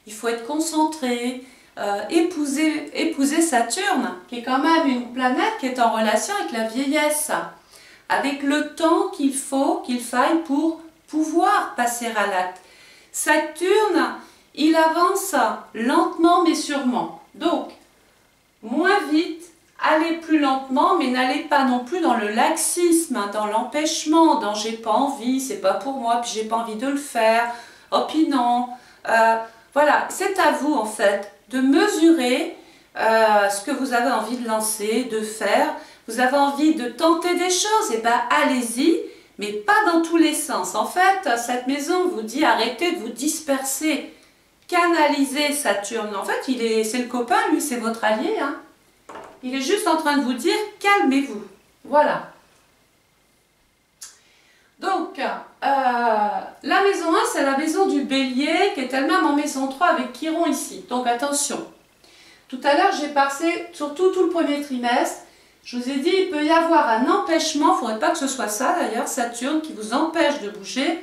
il faut être concentré, épouser Saturne, qui est quand même une planète qui est en relation avec la vieillesse, avec le temps qu'il faille pour pouvoir passer à l'acte. Saturne, il avance lentement mais sûrement. Donc, moins vite, allez plus lentement, mais n'allez pas non plus dans le laxisme, dans l'empêchement, dans j'ai pas envie, c'est pas pour moi, puis j'ai pas envie de le faire, oh puis non. Voilà, c'est à vous en fait de mesurer ce que vous avez envie de lancer, de faire. Vous avez envie de tenter des choses, et bien allez-y, mais pas dans tous les sens. En fait, cette maison vous dit arrêtez de vous disperser, canalisez Saturne. En fait, c'est le copain, lui, c'est votre allié, hein. Il est juste en train de vous dire calmez-vous. Voilà. Donc, la maison 1, c'est la maison du Bélier, qui est elle-même en maison 3 avec Chiron ici. Donc, attention. Tout à l'heure, j'ai passé surtout tout le premier trimestre. Je vous ai dit, il peut y avoir un empêchement, il ne faudrait pas que ce soit ça d'ailleurs, Saturne, qui vous empêche de bouger,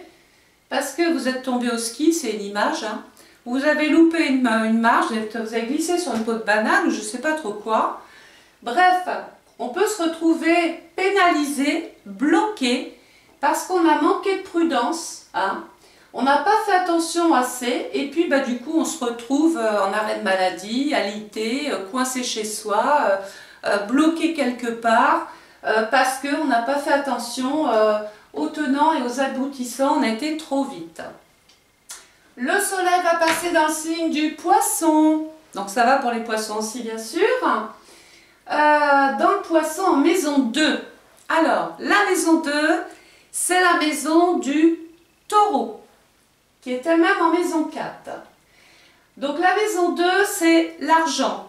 parce que vous êtes tombé au ski, c'est une image, hein. Vous avez loupé une marche, vous avez glissé sur une peau de banane, ou je ne sais pas trop quoi. Bref, on peut se retrouver pénalisé, bloqué, parce qu'on a manqué de prudence, hein. On n'a pas fait attention assez, et puis bah, du coup on se retrouve en arrêt de maladie, alité, coincé chez soi, bloqué quelque part, parce qu'on n'a pas fait attention aux tenants et aux aboutissants, on a été trop vite. Le soleil va passer dans le signe du poisson, donc ça va pour les poissons aussi bien sûr. Dans le poisson en maison 2. Alors, la maison 2, c'est la maison du taureau, qui est elle-même en maison 4. Donc la maison 2, c'est l'argent.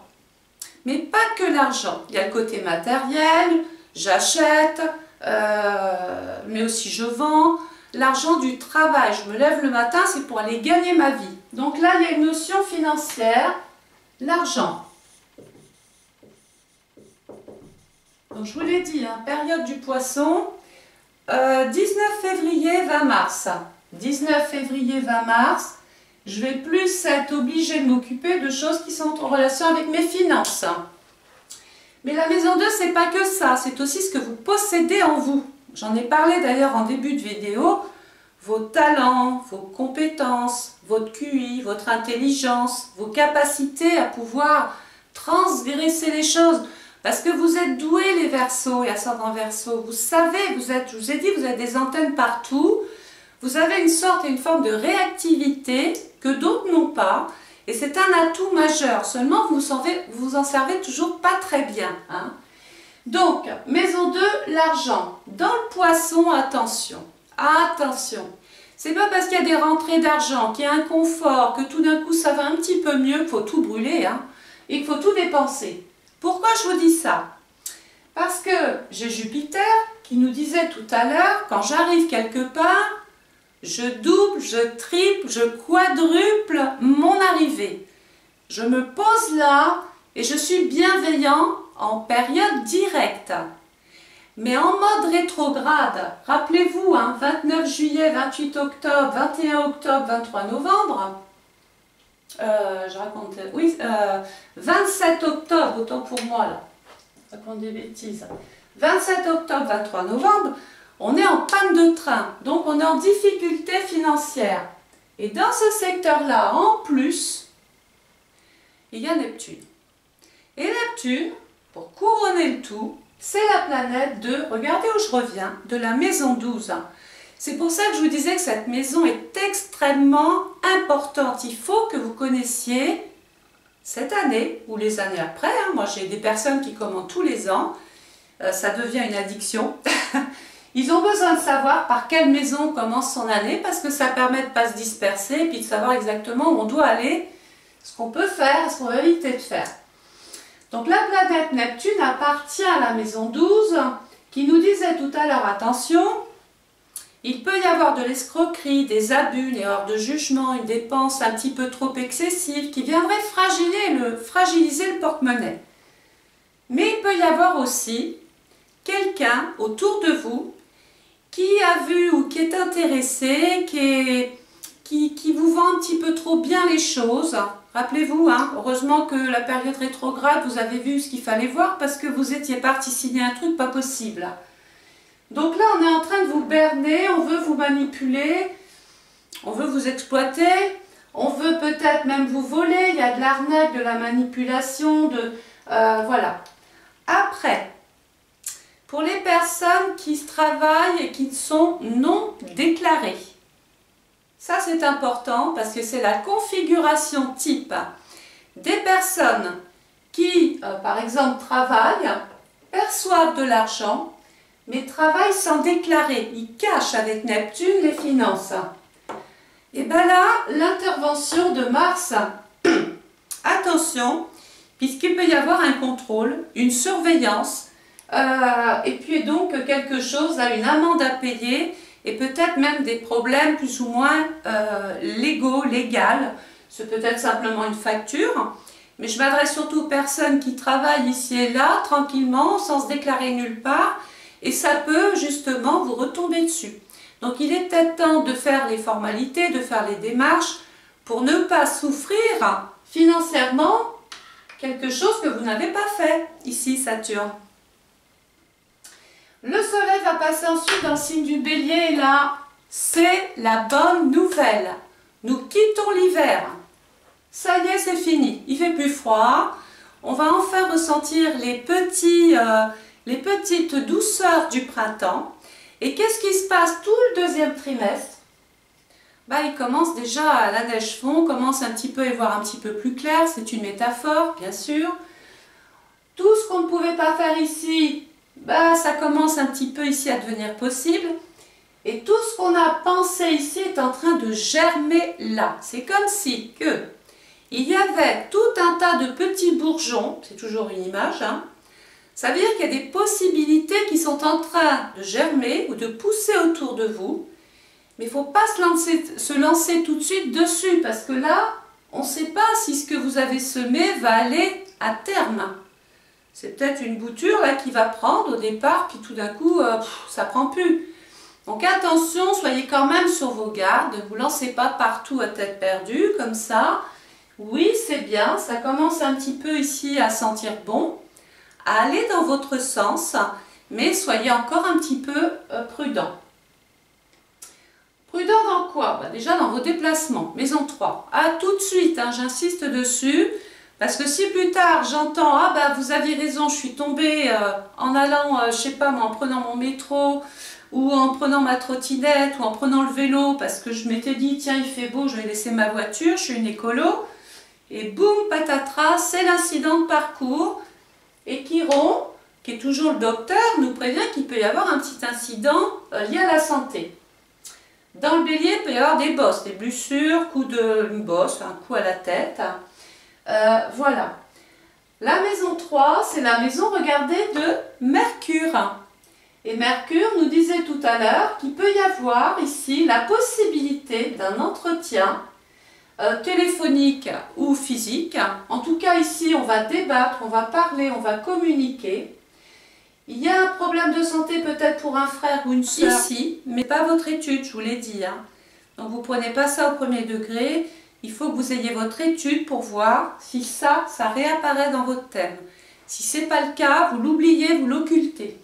Mais pas que l'argent. Il y a le côté matériel, j'achète, mais aussi je vends. L'argent du travail, je me lève le matin, c'est pour aller gagner ma vie. Donc là, il y a une notion financière, l'argent. Donc je vous l'ai dit, hein, période du poisson, 19 février, 20 mars. 19 février, 20 mars, je vais plus être obligée de m'occuper de choses qui sont en relation avec mes finances. Mais la maison 2, c'est pas que ça, c'est aussi ce que vous possédez en vous. J'en ai parlé d'ailleurs en début de vidéo. Vos talents, vos compétences, votre QI, votre intelligence, vos capacités à pouvoir transgresser les choses. Parce que vous êtes doués les Verseaux et ascendant Verseau. Vous savez, je vous ai dit, vous avez des antennes partout. Vous avez une sorte et une forme de réactivité que d'autres n'ont pas. Et c'est un atout majeur. Seulement, vous en servez toujours pas très bien, hein. Donc, maison 2, l'argent. Dans le poisson, attention. Attention. C'est pas parce qu'il y a des rentrées d'argent, qu'il y a un confort, que tout d'un coup ça va un petit peu mieux, qu'il faut tout brûler, hein, et qu'il faut tout dépenser. Pourquoi je vous dis ça? Parce que j'ai Jupiter qui nous disait tout à l'heure, quand j'arrive quelque part, je double, je triple, je quadruple mon arrivée. Je me pose là et je suis bienveillant en période directe. Mais en mode rétrograde, rappelez-vous, hein, 29 juillet, 28 octobre, 21 octobre, 23 novembre, je raconte, oui, 27 octobre, autant pour moi là, je raconte des bêtises, 27 octobre, 23 novembre, on est en panne de train, donc on est en difficulté financière. Et dans ce secteur-là, en plus, il y a Neptune. Et Neptune, pour couronner le tout, c'est la planète de, regardez où je reviens, de la maison 12. C'est pour ça que je vous disais que cette maison est extrêmement importante. Il faut que vous connaissiez cette année ou les années après. Hein. Moi, j'ai des personnes qui commandent tous les ans. Ça devient une addiction. Ils ont besoin de savoir par quelle maison on commence son année parce que ça permet de ne pas se disperser et puis de savoir exactement où on doit aller, ce qu'on peut faire et ce qu'on va éviter de faire. Donc la planète Neptune appartient à la maison 12 qui nous disait tout à l'heure, attention, il peut y avoir de l'escroquerie, des abus, une erreur de jugement, une dépense un petit peu trop excessive qui viendrait fragiliser le porte-monnaie. Mais il peut y avoir aussi quelqu'un autour de vous qui a vu ou qui est intéressé, qui vous vend un petit peu trop bien les choses. Rappelez-vous, heureusement que la période rétrograde, vous avez vu ce qu'il fallait voir parce que vous étiez parti signer un truc pas possible. Donc là, on est en train de vous berner, on veut vous manipuler, on veut vous exploiter, on veut peut-être même vous voler, il y a de l'arnaque, de la manipulation, voilà. Après, pour les personnes qui travaillent et qui sont non déclarées, ça c'est important parce que c'est la configuration type des personnes qui, par exemple, travaillent, perçoivent de l'argent, mais travaillent sans déclarer. Ils cachent avec Neptune les finances. Et bien là, l'intervention de Mars, attention, puisqu'il peut y avoir un contrôle, une surveillance, et puis donc quelque chose, une amende à payer, et peut-être même des problèmes plus ou moins légaux, légales. C'est peut-être simplement une facture, mais je m'adresse surtout aux personnes qui travaillent ici et là, tranquillement, sans se déclarer nulle part, et ça peut justement vous retomber dessus. Donc il est peut-être temps de faire les formalités, de faire les démarches, pour ne pas souffrir financièrement quelque chose que vous n'avez pas fait, ici Saturne. Le soleil va passer ensuite dans le signe du bélier et là, c'est la bonne nouvelle. Nous quittons l'hiver. Ça y est, c'est fini. Il fait plus froid. On va enfin ressentir les petites douceurs du printemps. Et qu'est-ce qui se passe tout le deuxième trimestre? Il commence déjà, la neige fond, commence un petit peu à y voir un petit peu plus clair. C'est une métaphore, bien sûr. Tout ce qu'on ne pouvait pas faire ici, ça commence un petit peu ici à devenir possible. Et tout ce qu'on a pensé ici est en train de germer là. C'est comme si il y avait tout un tas de petits bourgeons, c'est toujours une image, ça veut dire qu'il y a des possibilités qui sont en train de germer ou de pousser autour de vous. Mais il ne faut pas se lancer tout de suite dessus parce que là, on ne sait pas si ce que vous avez semé va aller à terme. C'est peut-être une bouture là qui va prendre au départ, puis tout d'un coup, ça ne prend plus. Donc attention, soyez quand même sur vos gardes, ne vous lancez pas partout à tête perdue, comme ça. Oui, c'est bien, ça commence un petit peu ici à sentir bon, à aller dans votre sens, mais soyez encore un petit peu prudent. Prudent dans quoi? Déjà dans vos déplacements, maison 3. Tout de suite, j'insiste dessus. Parce que si plus tard j'entends « Ah vous aviez raison, je suis tombée en allant, je sais pas moi, en prenant mon métro ou en prenant ma trottinette ou en prenant le vélo parce que je m'étais dit tiens il fait beau, je vais laisser ma voiture, je suis une écolo. » Et boum, patatras, c'est l'incident de parcours. Et Chiron, qui est toujours le docteur, nous prévient qu'il peut y avoir un petit incident lié à la santé. Dans le bélier, il peut y avoir des bosses, des blessures, une bosse, un coup à la tête. Voilà. La maison 3, c'est la maison, regardez, de Mercure. Et Mercure nous disait tout à l'heure qu'il peut y avoir ici la possibilité d'un entretien téléphonique ou physique. En tout cas, ici, on va débattre, on va parler, on va communiquer. Il y a un problème de santé peut-être pour un frère ou une sœur ici, mais pas votre étude, je vous l'ai dit. Donc, vous ne prenez pas ça au premier degré. Il faut que vous ayez votre étude pour voir si ça réapparaît dans votre thème. Si ce n'est pas le cas, vous l'oubliez, vous l'occultez.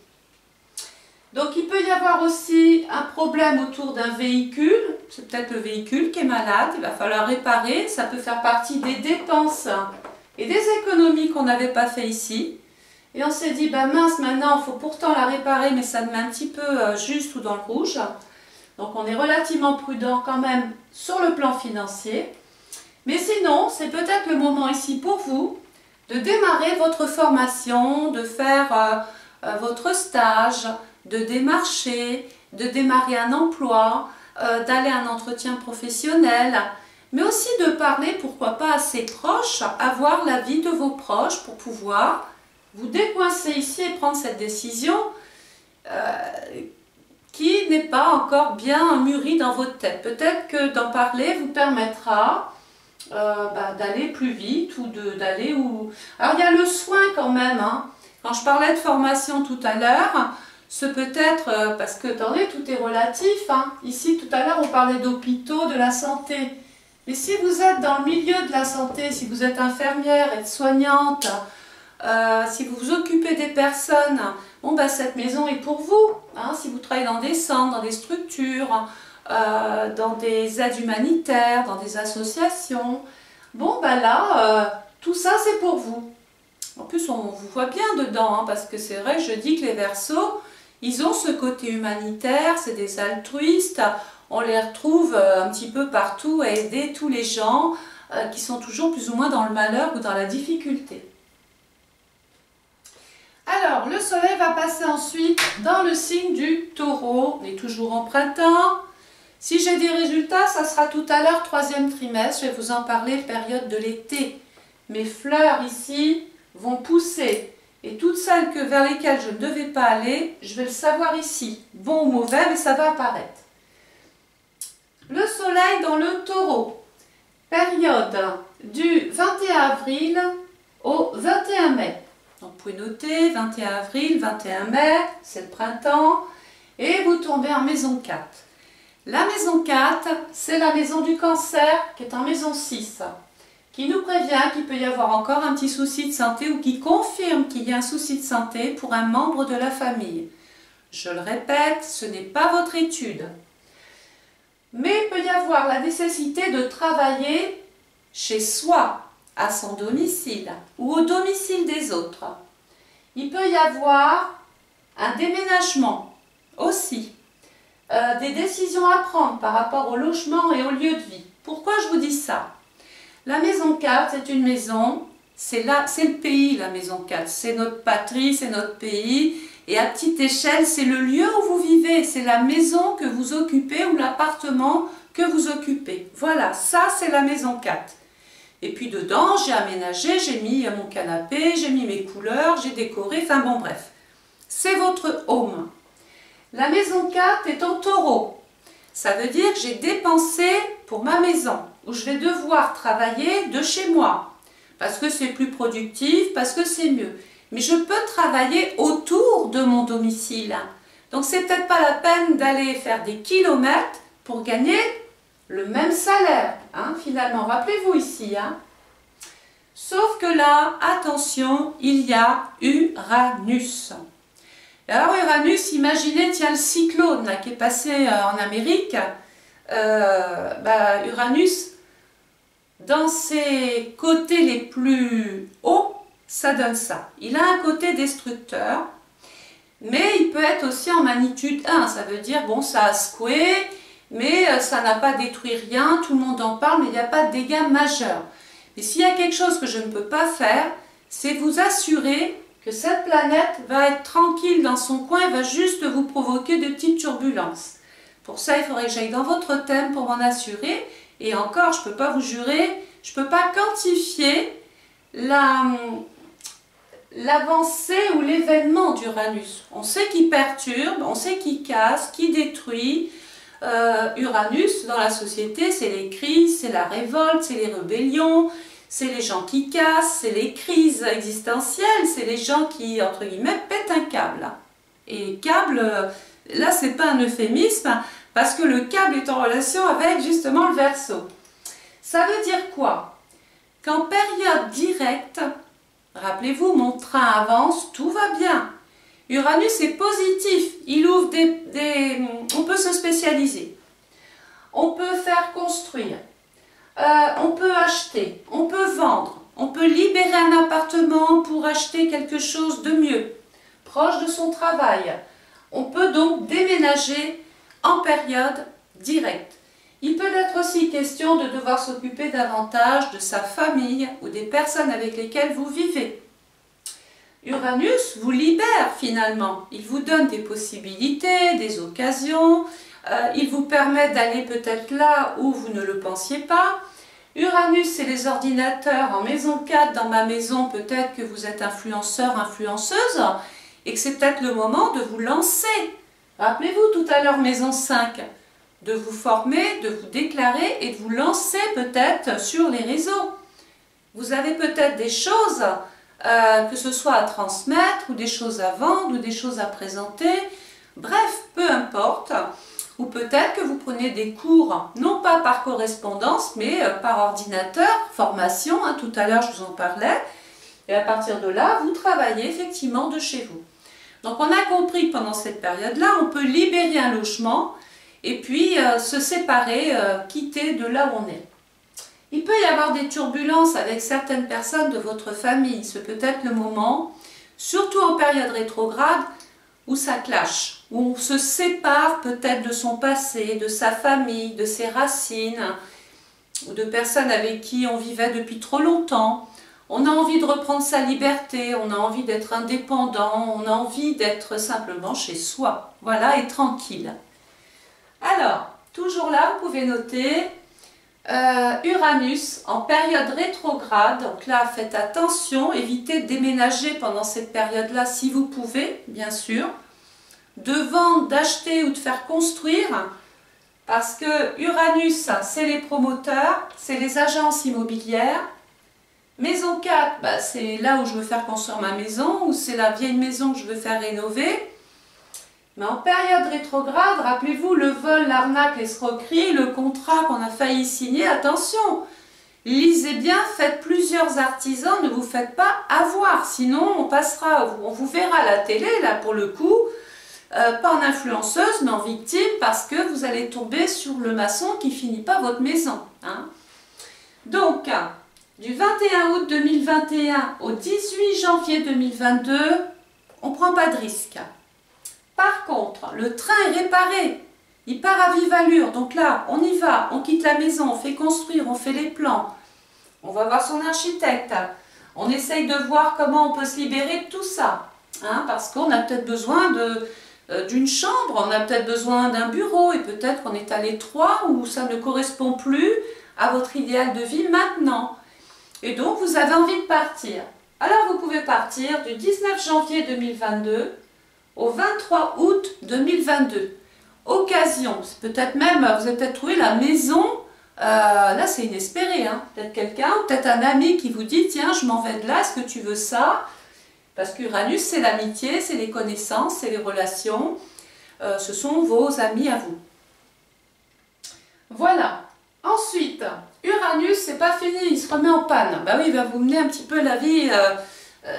Donc il peut y avoir aussi un problème autour d'un véhicule. C'est peut-être le véhicule qui est malade, il va falloir réparer. Ça peut faire partie des dépenses et des économies qu'on n'avait pas fait ici. Et on s'est dit, mince, maintenant il faut pourtant la réparer, mais ça me met un petit peu juste ou dans le rouge. Donc on est relativement prudent quand même sur le plan financier. Mais sinon, c'est peut-être le moment ici pour vous de démarrer votre formation, de faire votre stage, de démarcher, de démarrer un emploi, d'aller à un entretien professionnel, mais aussi de parler, pourquoi pas à ses proches, avoir l'avis de vos proches pour pouvoir vous décoincer ici et prendre cette décision qui n'est pas encore bien mûrie dans votre tête. Peut-être que d'en parler vous permettra d'aller plus vite ou d'aller où... Alors il y a le soin quand même, hein. Quand je parlais de formation tout à l'heure, ce peut être, parce que attendez, tout est relatif, hein. Ici tout à l'heure on parlait d'hôpitaux, de la santé. Mais si vous êtes dans le milieu de la santé, si vous êtes infirmière, aide-soignante, si vous vous occupez des personnes, bon cette maison est pour vous, hein. Si vous travaillez dans des centres, dans des structures, dans des aides humanitaires, dans des associations, bon là, tout ça c'est pour vous. En plus on vous voit bien dedans, hein, parce que c'est vrai, je dis que les Verseaux, ils ont ce côté humanitaire, c'est des altruistes, on les retrouve un petit peu partout à aider tous les gens qui sont toujours plus ou moins dans le malheur ou dans la difficulté. Alors, le soleil va passer ensuite dans le signe du Taureau. On est toujours en printemps. Si j'ai des résultats, ça sera tout à l'heure, 3e trimestre. Je vais vous en parler, période de l'été. Mes fleurs ici vont pousser. Et toutes celles vers lesquelles je ne devais pas aller, je vais le savoir ici. Bon ou mauvais, mais ça va apparaître. Le soleil dans le Taureau. Période du 21 avril au 21 mai. Donc vous pouvez noter 21 avril, 21 mai, c'est le printemps. Et vous tombez en maison 4. La maison 4, c'est la maison du Cancer qui est en maison 6. Qui nous prévient qu'il peut y avoir encore un petit souci de santé ou qui confirme qu'il y a un souci de santé pour un membre de la famille. Je le répète, ce n'est pas votre étude. Mais il peut y avoir la nécessité de travailler chez soi, à son domicile ou au domicile des autres. Il peut y avoir un déménagement aussi, des décisions à prendre par rapport au logement et au lieu de vie. Pourquoi je vous dis ça? La maison 4, c'est une maison, c'est le pays, la maison 4, c'est notre patrie, c'est notre pays. Et à petite échelle, c'est le lieu où vous vivez, c'est la maison que vous occupez ou l'appartement que vous occupez. Voilà, ça c'est la maison 4. Et puis dedans, j'ai aménagé, j'ai mis mon canapé, j'ai mis mes couleurs, j'ai décoré, enfin bon bref. C'est votre home. La maison 4 est en Taureau. Ça veut dire que j'ai dépensé pour ma maison, où je vais devoir travailler de chez moi. Parce que c'est plus productif, parce que c'est mieux. Mais je peux travailler autour de mon domicile. Donc c'est peut-être pas la peine d'aller faire des kilomètres pour gagner le même salaire, hein, finalement. Rappelez-vous ici. Hein. Sauf que là, attention, il y a Uranus. Et alors Uranus, imaginez, tiens, le cyclone là, qui est passé en Amérique. Uranus, dans ses côtés les plus hauts, ça donne ça. Il a un côté destructeur, mais il peut être aussi en magnitude 1. Ça veut dire, bon, ça a secoué, mais ça n'a pas détruit rien, tout le monde en parle, mais il n'y a pas de dégâts majeurs. Et s'il y a quelque chose que je ne peux pas faire, c'est vous assurer que cette planète va être tranquille dans son coin et va juste vous provoquer de petites turbulences. Pour ça, il faudrait que j'aille dans votre thème pour m'en assurer. Et encore, je ne peux pas vous jurer, je ne peux pas quantifier l'avancée ou l'événement d'Uranus. On sait qu'il perturbe, on sait qu'il casse, qu'il détruit. Uranus, dans la société, c'est les crises, c'est la révolte, c'est les rébellions, c'est les gens qui cassent, c'est les crises existentielles, c'est les gens qui, entre guillemets, pètent un câble. Et câble, là, c'est pas un euphémisme, parce que le câble est en relation avec, justement, le Verseau. Ça veut dire quoi? Qu'en période directe, rappelez-vous, mon train avance, tout va bien. Uranus est positif, il ouvre on peut se spécialiser, on peut faire construire, on peut acheter, on peut vendre, on peut libérer un appartement pour acheter quelque chose de mieux, proche de son travail. On peut donc déménager en période directe. Il peut être aussi question de devoir s'occuper davantage de sa famille ou des personnes avec lesquelles vous vivez. Uranus vous libère finalement. Il vous donne des possibilités, des occasions. Il vous permet d'aller peut-être là où vous ne le pensiez pas. Uranus, c'est les ordinateurs. En maison 4, dans ma maison, peut-être que vous êtes influenceur, influenceuse, et que c'est peut-être le moment de vous lancer. Rappelez-vous tout à l'heure, maison 5, de vous former, de vous déclarer et de vous lancer peut-être sur les réseaux. Vous avez peut-être des choses, que ce soit à transmettre, ou des choses à vendre, ou des choses à présenter. Bref, peu importe. Ou peut-être que vous prenez des cours, non pas par correspondance, mais par ordinateur, formation, hein, tout à l'heure je vous en parlais. Et à partir de là, vous travaillez effectivement de chez vous. Donc on a compris que pendant cette période-là, on peut libérer un logement et puis se séparer, quitter de là où on est. Il peut y avoir des turbulences avec certaines personnes de votre famille. C'est peut-être le moment, surtout en période rétrograde, où ça clash, où on se sépare peut-être de son passé, de sa famille, de ses racines, ou de personnes avec qui on vivait depuis trop longtemps. On a envie de reprendre sa liberté, on a envie d'être indépendant, on a envie d'être simplement chez soi, voilà, et tranquille. Alors, toujours là, vous pouvez noter Uranus en période rétrograde, donc là, faites attention, évitez de déménager pendant cette période-là si vous pouvez, bien sûr, de vendre, d'acheter ou de faire construire, parce que Uranus, c'est les promoteurs, c'est les agences immobilières. Maison 4, bah, c'est là où je veux faire construire ma maison, ou c'est la vieille maison que je veux faire rénover. Mais en période rétrograde, rappelez-vous, le vol, l'arnaque, l'escroquerie, le contrat qu'on a failli signer, attention, lisez bien, faites plusieurs artisans, ne vous faites pas avoir, sinon on vous verra à la télé, là pour le coup, pas en influenceuse, mais en victime, parce que vous allez tomber sur le maçon qui finit pas votre maison. Hein. Donc, du 21 août 2021 au 18 janvier 2022, on ne prend pas de risque. Par contre, le train est réparé, il part à vive allure, donc là, on y va, on quitte la maison, on fait construire, on fait les plans, on va voir son architecte, on essaye de voir comment on peut se libérer de tout ça, hein, parce qu'on a peut-être besoin d'une chambre, on a peut-être besoin d'un bureau, et peut-être qu'on est à l'étroit ou ça ne correspond plus à votre idéal de vie maintenant. Et donc, vous avez envie de partir. Alors, vous pouvez partir du 19 janvier 2022 au 23 août 2022. Occasion, peut-être même, vous avez peut-être trouvé la maison, là c'est inespéré, hein. Peut-être quelqu'un, ou peut-être un ami qui vous dit, tiens, je m'en vais de là, est-ce que tu veux ça? Parce qu'Uranus, c'est l'amitié, c'est les connaissances, c'est les relations, ce sont vos amis à vous. Voilà. Ensuite, Uranus, c'est pas fini, il se remet en panne. Bah oui, il va vous mener un petit peu la vie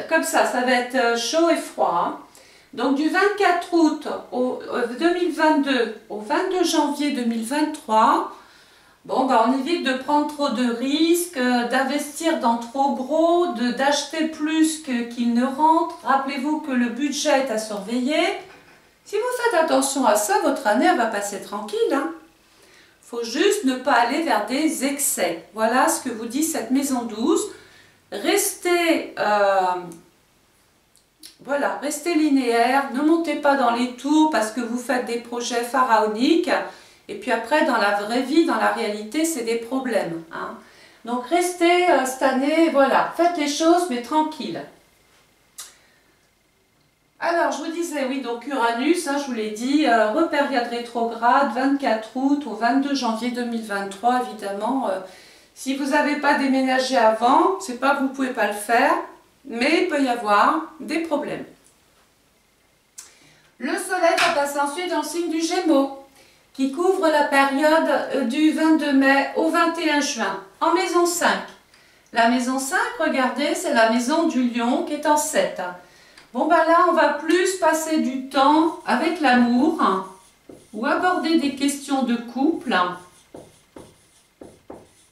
comme ça va être chaud et froid. Hein. Donc du 24 août 2022 au 22 janvier 2023, bon, bah, on évite de prendre trop de risques, d'investir dans trop gros, d'acheter plus qu'il ne rentre. Rappelez-vous que le budget est à surveiller. Si vous faites attention à ça, votre année elle va passer tranquille. Hein. Faut juste ne pas aller vers des excès. Voilà ce que vous dit cette maison 12. Restez, voilà, restez linéaire, ne montez pas dans les tours parce que vous faites des projets pharaoniques. Et puis après, dans la vraie vie, dans la réalité, c'est des problèmes. Hein. Donc restez cette année, voilà, faites les choses mais tranquille. Alors, je vous disais, oui, donc Uranus, hein, je vous l'ai dit, période rétrograde, 24 août au 22 janvier 2023, évidemment. Si vous n'avez pas déménagé avant, c'est pas que vous ne pouvez pas le faire, mais il peut y avoir des problèmes. Le soleil va passer ensuite dans le signe du Gémeaux, qui couvre la période du 22 mai au 21 juin, en maison 5. La maison 5, regardez, c'est la maison du Lion qui est en 7. Bon, ben là, on va plus passer du temps avec l'amour ou aborder des questions de couple.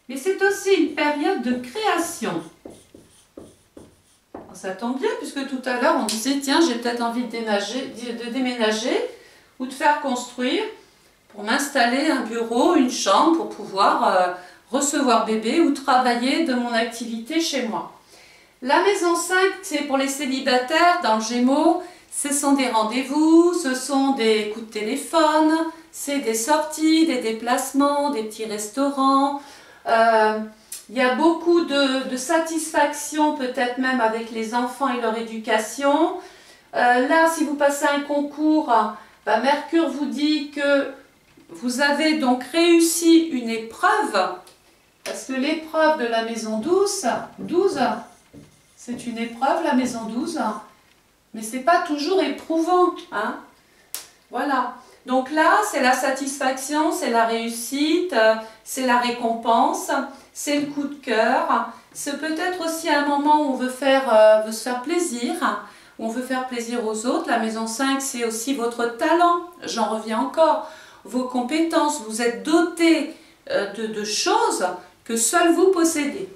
Mais c'est aussi une période de création. Ça tombe bien, puisque tout à l'heure, on disait, tiens, j'ai peut-être envie de déménager ou de faire construire pour m'installer un bureau, une chambre, pour pouvoir recevoir bébé ou travailler de mon activité chez moi. La maison 5, c'est pour les célibataires dans le Gémeaux. Ce sont des rendez-vous, ce sont des coups de téléphone, c'est des sorties, des déplacements, des petits restaurants. Il y a beaucoup de satisfaction, peut-être même avec les enfants et leur éducation. Là, si vous passez un concours, bah, Mercure vous dit que vous avez donc réussi une épreuve, parce que l'épreuve de la maison 12, c'est une épreuve, la maison 12, mais ce n'est pas toujours éprouvant, hein. Voilà. Donc là, c'est la satisfaction, c'est la réussite, c'est la récompense, c'est le coup de cœur. C'est peut-être aussi un moment où on veut se faire plaisir, où on veut faire plaisir aux autres. La maison 5, c'est aussi votre talent, j'en reviens encore, vos compétences. Vous êtes doté de choses que seul vous possédez.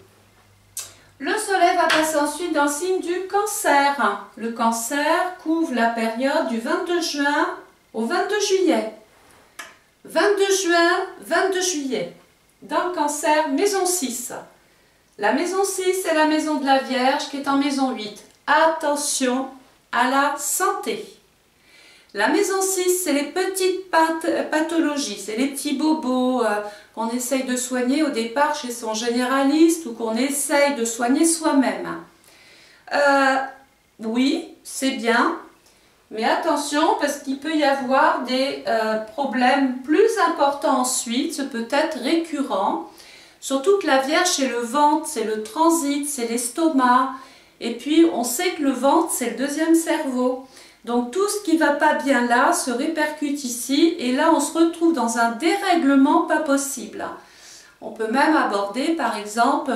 Le soleil va passer ensuite dans le signe du Cancer. Le Cancer couvre la période du 22 juin au 22 juillet. 22 juin, 22 juillet. Dans le Cancer, maison 6. La maison 6, c'est la maison de la Vierge qui est en maison 8. Attention à la santé. La maison 6, c'est les petites pathologies, c'est les petits bobos qu'on essaye de soigner au départ chez son généraliste ou qu'on essaye de soigner soi-même. Oui, c'est bien, mais attention parce qu'il peut y avoir des problèmes plus importants ensuite, ce peut être récurrent. Surtout que la Vierge, c'est le ventre, c'est le transit, c'est l'estomac. Et puis, on sait que le ventre, c'est le deuxième cerveau. Donc tout ce qui ne va pas bien là se répercute ici et là on se retrouve dans un dérèglement pas possible. On peut même aborder par exemple,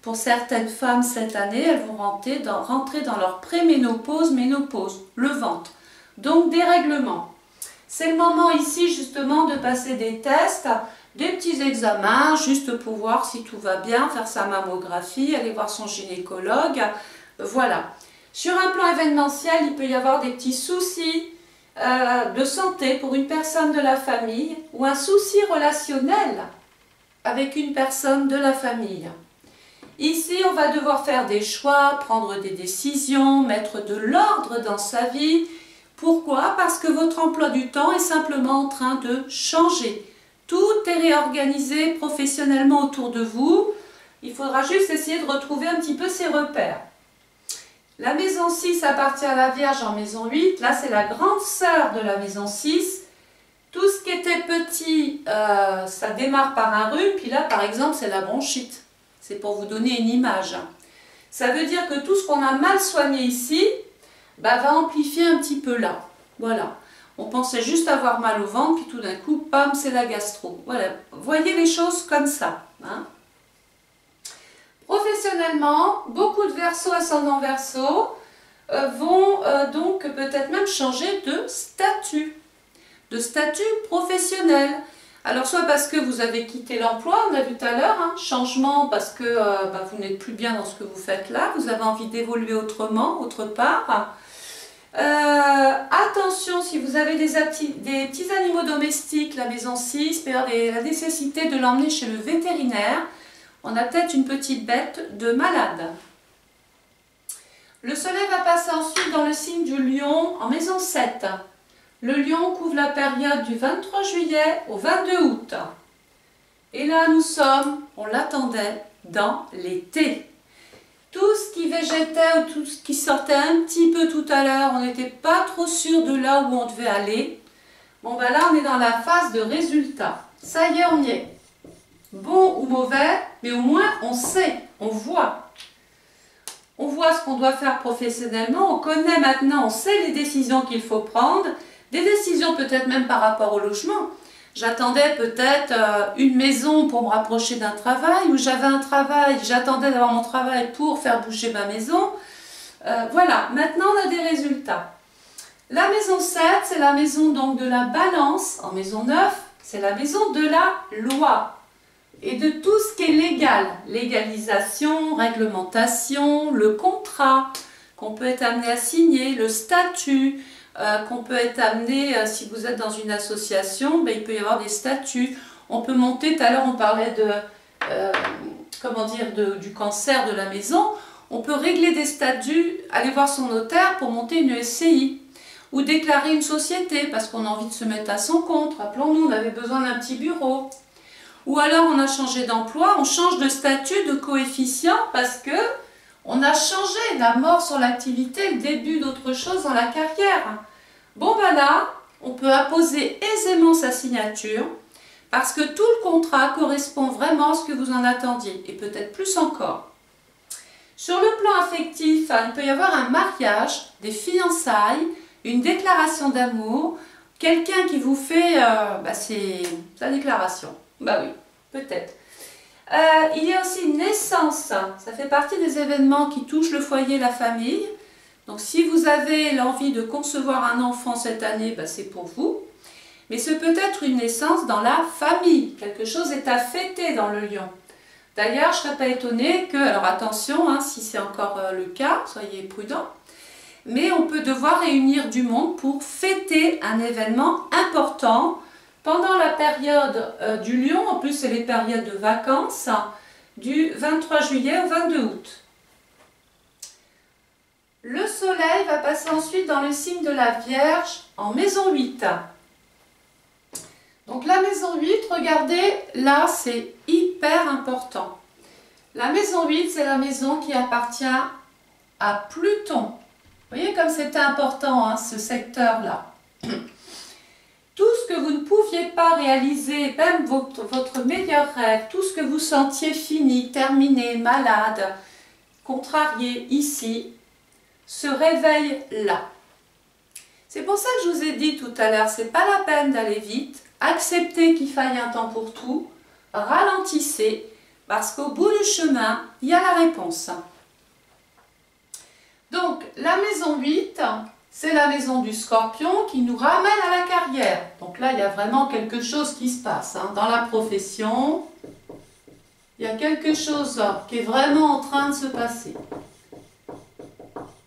pour certaines femmes cette année, elles vont rentrer dans leur préménopause, ménopause, le ventre. Donc dérèglement. C'est le moment ici justement de passer des tests, des petits examens, juste pour voir si tout va bien, faire sa mammographie, aller voir son gynécologue, voilà. Sur un plan événementiel, il peut y avoir des petits soucis de santé pour une personne de la famille ou un souci relationnel avec une personne de la famille. Ici, on va devoir faire des choix, prendre des décisions, mettre de l'ordre dans sa vie. Pourquoi? Parce que votre emploi du temps est simplement en train de changer. Tout est réorganisé professionnellement autour de vous. Il faudra juste essayer de retrouver un petit peu ses repères. La maison 6 appartient à la Vierge en maison 8. Là, c'est la grande sœur de la maison 6. Tout ce qui était petit, ça démarre par un rhume. Puis là, par exemple, c'est la bronchite. C'est pour vous donner une image. Ça veut dire que tout ce qu'on a mal soigné ici, bah, va amplifier un petit peu là. Voilà. On pensait juste avoir mal au ventre, puis tout d'un coup, pam, c'est la gastro. Voilà. Voyez les choses comme ça, hein. Professionnellement, beaucoup de Verseaux ascendant Verseau vont donc peut-être même changer de statut professionnel. Alors soit parce que vous avez quitté l'emploi, on a vu tout à l'heure, hein, changement parce que vous n'êtes plus bien dans ce que vous faites là, vous avez envie d'évoluer autrement, autre part. Attention, si vous avez des petits animaux domestiques, la maison 6, peut y avoir la nécessité de l'emmener chez le vétérinaire. On a peut-être une petite bête de malade. Le soleil va passer ensuite dans le signe du Lion en maison 7. Le Lion couvre la période du 23 juillet au 22 août. Et là, nous sommes, on l'attendait, dans l'été. Tout ce qui végétait ou tout ce qui sortait un petit peu tout à l'heure, on n'était pas trop sûr de là où on devait aller. Bon, ben là, on est dans la phase de résultat. Ça y est, on y est. Bon ou mauvais, mais au moins on sait, on voit. On voit ce qu'on doit faire professionnellement, on connaît maintenant, on sait les décisions qu'il faut prendre, des décisions peut-être même par rapport au logement. J'attendais peut-être une maison pour me rapprocher d'un travail, ou j'avais un travail, j'attendais d'avoir mon travail pour faire bouger ma maison. Voilà, maintenant on a des résultats. La maison 7, c'est la maison donc de la balance. En maison 9, c'est la maison de la loi. Et de tout ce qui est légal, légalisation, réglementation, le contrat qu'on peut être amené à signer, le statut qu'on peut être amené, si vous êtes dans une association, ben, il peut y avoir des statuts. On peut monter, tout à l'heure on parlait de, du cancer de la maison, On peut régler des statuts, aller voir son notaire pour monter une SCI ou déclarer une société parce qu'on a envie de se mettre à son compte. Rappelons-nous, on avait besoin d'un petit bureau. Ou alors on a changé d'emploi, on change de statut, de coefficient parce que on a changé la mort sur l'activité, le début d'autre chose dans la carrière. Bon ben là, on peut apposer aisément sa signature parce que tout le contrat correspond vraiment à ce que vous en attendiez et peut-être plus encore. Sur le plan affectif, il peut y avoir un mariage, des fiançailles, une déclaration d'amour, quelqu'un qui vous fait sa déclaration. Bah oui, peut-être. Il y a aussi une naissance, ça fait partie des événements qui touchent le foyer, la famille. Donc si vous avez l'envie de concevoir un enfant cette année, c'est pour vous. Mais ce peut être une naissance dans la famille, quelque chose est à fêter dans le lion. D'ailleurs, je ne serais pas étonnée que, alors attention, si c'est encore le cas, soyez prudents, mais on peut devoir réunir du monde pour fêter un événement important pendant la période du lion. En plus, c'est les périodes de vacances, du 23 juillet au 22 août. Le soleil va passer ensuite dans le signe de la Vierge en maison 8. Donc la maison 8, regardez, là c'est hyper important. La maison 8, c'est la maison qui appartient à Pluton. Vous voyez comme c'était important ce secteur-là. Tout ce que vous ne pouviez pas réaliser, même votre meilleur rêve, tout ce que vous sentiez fini, terminé, malade, contrarié ici, se réveille là. C'est pour ça que je vous ai dit tout à l'heure, c'est pas la peine d'aller vite, acceptez qu'il faille un temps pour tout, ralentissez, parce qu'au bout du chemin, il y a la réponse. Donc, la maison 8, c'est la maison du Scorpion qui nous ramène à la carrière. Donc là, il y a vraiment quelque chose qui se passe. Dans la profession, il y a quelque chose qui est vraiment en train de se passer.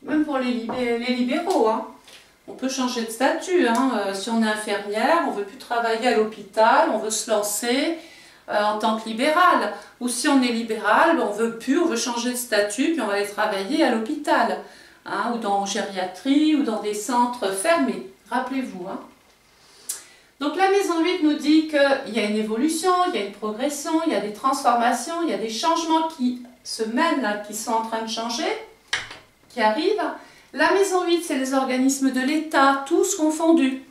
Même pour les libéraux. On peut changer de statut. Si on est infirmière, on ne veut plus travailler à l'hôpital, on veut se lancer en tant que libéral. Ou si on est libéral, on veut changer de statut, puis on va aller travailler à l'hôpital. Ou dans gériatrie, ou dans des centres fermés. Rappelez-vous. Donc la maison 8 nous dit qu'il y a une évolution, il y a une progression, il y a des transformations, il y a des changements qui se mènent, là, qui sont en train de changer, qui arrivent. La maison 8, c'est les organismes de l'État, tous confondus.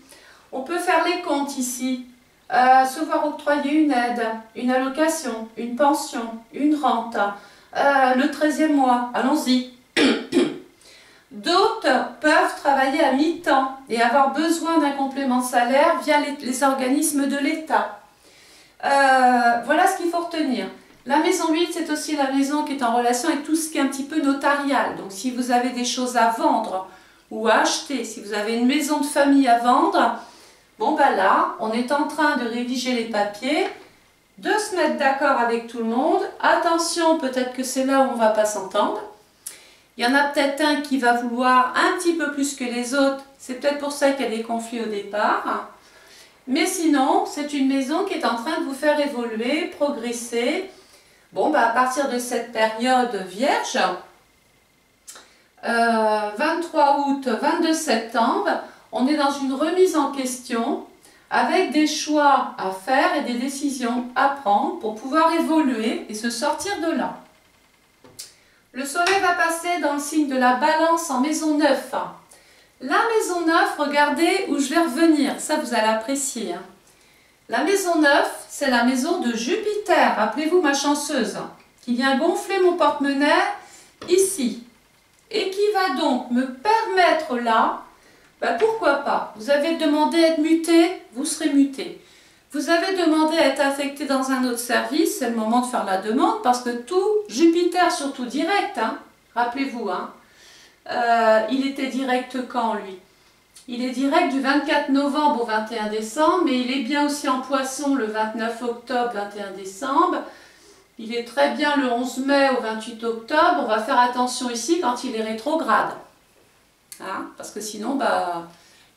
On peut faire les comptes ici, se voir octroyer une aide, une allocation, une pension, une rente, le 13e mois, allons-y. D'autres peuvent travailler à mi-temps et avoir besoin d'un complément de salaire via les organismes de l'État. Voilà ce qu'il faut retenir. La maison 8, c'est aussi la maison qui est en relation avec tout ce qui est un petit peu notarial. Donc si vous avez des choses à vendre ou à acheter, si vous avez une maison de famille à vendre, bon là, on est en train de rédiger les papiers, de se mettre d'accord avec tout le monde. Attention, peut-être que c'est là où on ne va pas s'entendre. Il y en a peut-être un qui va vouloir un petit peu plus que les autres. C'est peut-être pour ça qu'il y a des conflits au départ. Mais sinon, c'est une maison qui est en train de vous faire évoluer, progresser. Bon, à partir de cette période vierge, 23 août, 22 septembre, on est dans une remise en question avec des choix à faire et des décisions à prendre pour pouvoir évoluer et se sortir de là. Le soleil va passer dans le signe de la Balance en maison 9. La maison 9, regardez où je vais revenir, ça vous allez apprécier. La maison 9, c'est la maison de Jupiter, rappelez-vous ma chanceuse, qui vient gonfler mon porte-monnaie ici. Et qui va donc me permettre là, pourquoi pas, vous avez demandé à être muté, vous serez muté. Vous avez demandé à être affecté dans un autre service, c'est le moment de faire la demande, parce que tout, Jupiter surtout direct, rappelez-vous, il était direct quand lui? Il est direct du 24 novembre au 21 décembre, mais il est bien aussi en Poisson le 29 octobre, 21 décembre. Il est très bien le 11 mai au 28 octobre. On va faire attention ici quand il est rétrograde. Parce que sinon,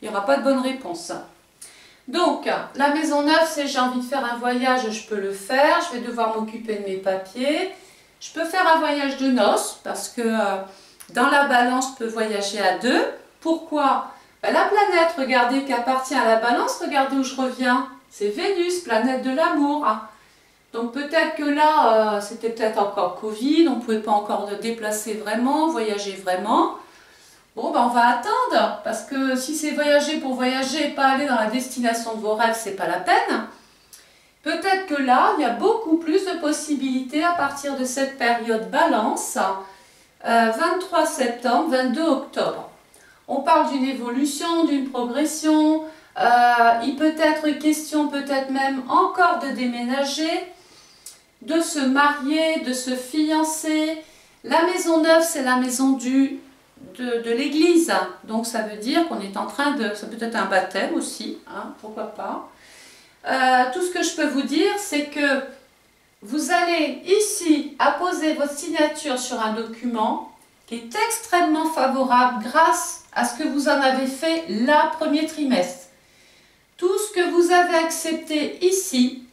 il n'y aura pas de bonne réponse. Donc, la maison 9, c'est j'ai envie de faire un voyage, je peux le faire. Je vais devoir m'occuper de mes papiers. Je peux faire un voyage de noces parce que dans la balance, je peux voyager à deux. Pourquoi? Ben, la planète, regardez, qui appartient à la balance, regardez où je reviens. C'est Vénus, planète de l'amour. Donc peut-être que là, c'était peut-être encore Covid, on ne pouvait pas encore se déplacer vraiment, voyager vraiment. Bon, ben on va attendre, parce que si c'est voyager pour voyager et pas aller dans la destination de vos rêves, c'est pas la peine. Peut-être que là, il y a beaucoup plus de possibilités à partir de cette période balance, 23 septembre, 22 octobre. On parle d'une évolution, d'une progression, il peut être question, peut-être même encore de déménager, de se marier, de se fiancer. La maison neuve, c'est la maison de l'église, donc ça veut dire qu'on est en train de... Ça peut être un baptême aussi, hein, pourquoi pas. Tout ce que je peux vous dire, c'est que vous allez ici apposer votre signature sur un document qui est extrêmement favorable grâce à ce que vous en avez fait le premier trimestre. Tout ce que vous avez accepté ici,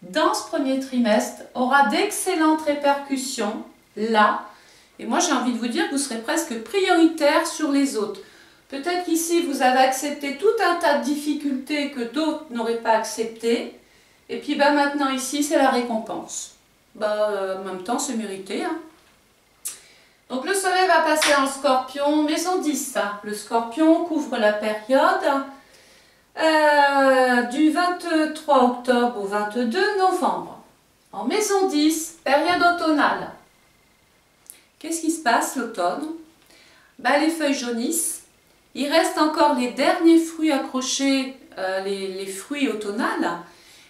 dans ce premier trimestre, aura d'excellentes répercussions là. Et moi, j'ai envie de vous dire que vous serez presque prioritaire sur les autres. Peut-être qu'ici, vous avez accepté tout un tas de difficultés que d'autres n'auraient pas acceptées. Et puis ben, maintenant, ici, c'est la récompense. En même temps, c'est mérité. Hein. Donc, le soleil va passer en scorpion, maison 10. Le scorpion couvre la période du 23 octobre au 22 novembre. En maison 10, période automnale. Qu'est-ce qui se passe l'automne? Ben, les feuilles jaunissent. Il reste encore les derniers fruits accrochés, les fruits automnales.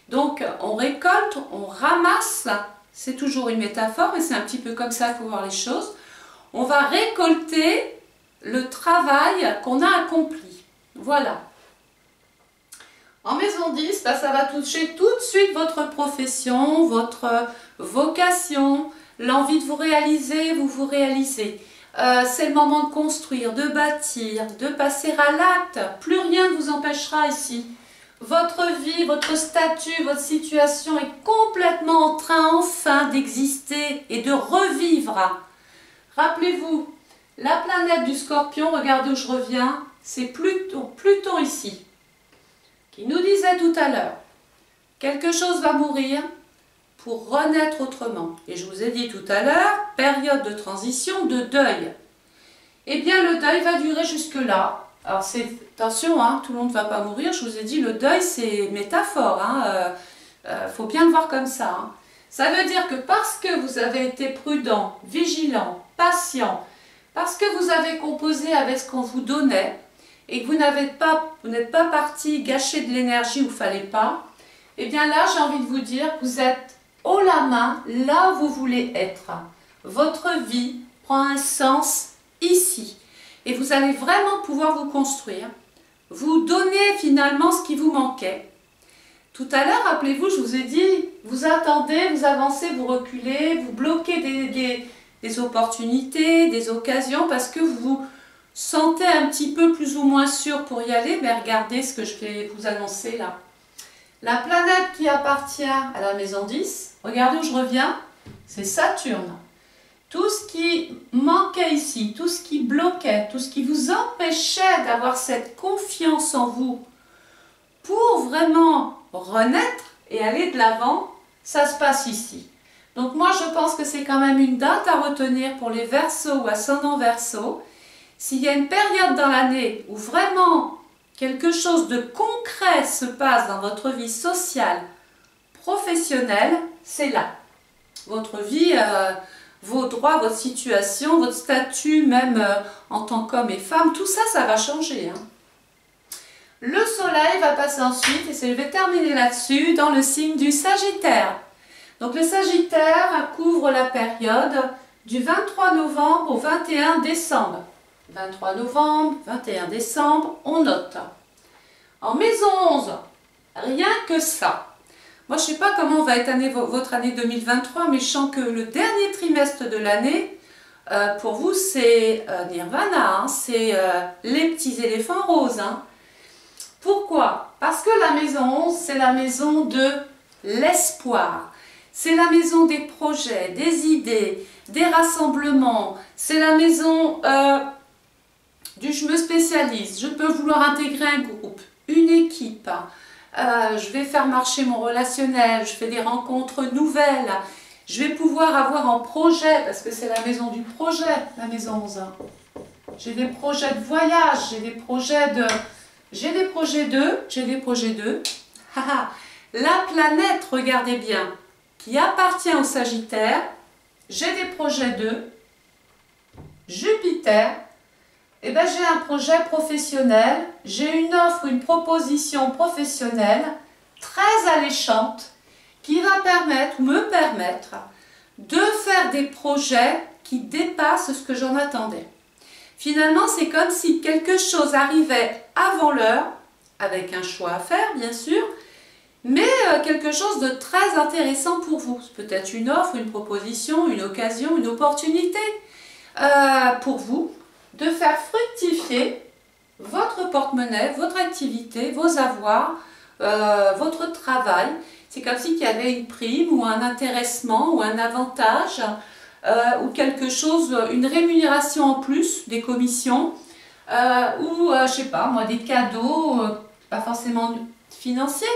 Donc on récolte, on ramasse, c'est toujours une métaphore et c'est un petit peu comme ça qu'il faut voir les choses. On va récolter le travail qu'on a accompli. Voilà. En maison 10, ben, ça va toucher tout de suite votre profession, votre vocation, l'envie de vous réaliser, vous vous réalisez. C'est le moment de construire, de bâtir, de passer à l'acte. Plus rien ne vous empêchera ici. Votre vie, votre statut, votre situation est complètement en train enfin d'exister et de revivre. Rappelez-vous, la planète du Scorpion, regardez où je reviens, c'est Pluton ici, qui nous disait tout à l'heure, quelque chose va mourir pour renaître autrement. Et je vous ai dit tout à l'heure, période de transition, de deuil. Eh bien, le deuil va durer jusque-là. Alors, attention, hein, tout le monde ne va pas mourir. Je vous ai dit, le deuil, c'est métaphore. Faut bien le voir comme ça. Hein. Ça veut dire que parce que vous avez été prudent, vigilant, patient, parce que vous avez composé avec ce qu'on vous donnait, et que vous n'êtes pas parti gâcher de l'énergie où il ne fallait pas, eh bien là, j'ai envie de vous dire que vous êtes haut la main, là où vous voulez être. Votre vie prend un sens ici. Et vous allez vraiment pouvoir vous construire, vous donner finalement ce qui vous manquait. Tout à l'heure, rappelez-vous, je vous ai dit, vous attendez, vous avancez, vous reculez, vous bloquez des opportunités, des occasions, parce que vous vous sentez un petit peu plus ou moins sûr pour y aller. Mais regardez ce que je vais vous annoncer là. La planète qui appartient à la maison 10, regardez où je reviens, c'est Saturne. Tout ce qui manquait ici, tout ce qui bloquait, tout ce qui vous empêchait d'avoir cette confiance en vous pour vraiment renaître et aller de l'avant, ça se passe ici. Donc moi je pense que c'est quand même une date à retenir pour les Verseaux ou ascendants Verseaux. S'il y a une période dans l'année où vraiment quelque chose de concret se passe dans votre vie sociale, professionnelle, c'est là. Votre vie, vos droits, votre situation, votre statut, même en tant qu'homme et femme, tout ça, ça va changer. Hein. Le soleil va passer ensuite, et je vais terminer là-dessus, dans le signe du Sagittaire. Donc le Sagittaire couvre la période du 23 novembre au 21 décembre. 23 novembre, 21 décembre, on note. En maison 11, rien que ça. Moi, je ne sais pas comment va être votre année 2023, mais je sens que le dernier trimestre de l'année, pour vous, c'est Nirvana, hein, c'est les petits éléphants roses. Hein. Pourquoi? Parce que la maison 11, c'est la maison de l'espoir. c'est la maison des projets, des idées, des rassemblements, c'est la maison du je me spécialise, je peux vouloir intégrer un groupe, une équipe, je vais faire marcher mon relationnel, je fais des rencontres nouvelles, je vais pouvoir avoir en projet, parce que c'est la maison du projet, la maison 11. J'ai des projets de voyage, j'ai des projets de... J'ai des projets d'eux. La planète, regardez bien, qui appartient au Sagittaire, j'ai des projets d'eux. Jupiter, eh ben, j'ai un projet professionnel, j'ai une offre, une proposition professionnelle très alléchante qui va permettre ou me permettre de faire des projets qui dépassent ce que j'en attendais. Finalement, c'est comme si quelque chose arrivait avant l'heure, avec un choix à faire bien sûr, mais quelque chose de très intéressant pour vous. Peut-être une offre, une proposition, une occasion, une opportunité pour vous de faire fructifier votre porte-monnaie, votre activité, vos avoirs, votre travail. C'est comme s'il y avait une prime ou un intéressement ou un avantage ou quelque chose, une rémunération en plus, des commissions ou je sais pas moi, des cadeaux, pas forcément financiers.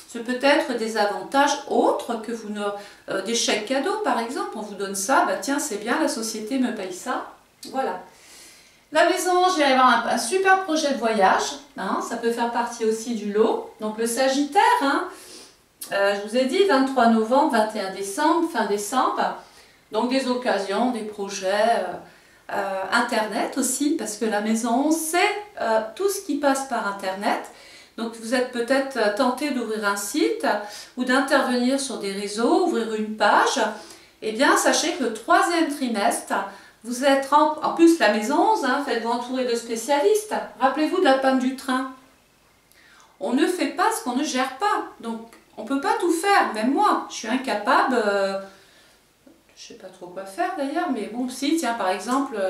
C'est peut-être des avantages autres que vous ne... des chèques cadeaux par exemple, on vous donne ça, bah tiens c'est bien, la société me paye ça, voilà. La maison, je vais avoir un super projet de voyage, hein, ça peut faire partie aussi du lot. Donc le Sagittaire, hein, je vous ai dit 23 novembre, 21 décembre, fin décembre, donc des occasions, des projets, Internet aussi, parce que la maison, c'est tout ce qui passe par Internet. Donc vous êtes peut-être tenté d'ouvrir un site ou d'intervenir sur des réseaux, ouvrir une page. Eh bien, sachez que le troisième trimestre, vous êtes en plus la maison 11, hein, faites-vous entourer de spécialistes. Rappelez-vous de la panne du train. On ne fait pas ce qu'on ne gère pas. Donc on ne peut pas tout faire. Même moi, je suis incapable, je ne sais pas trop quoi faire d'ailleurs, mais bon, si, tiens, par exemple,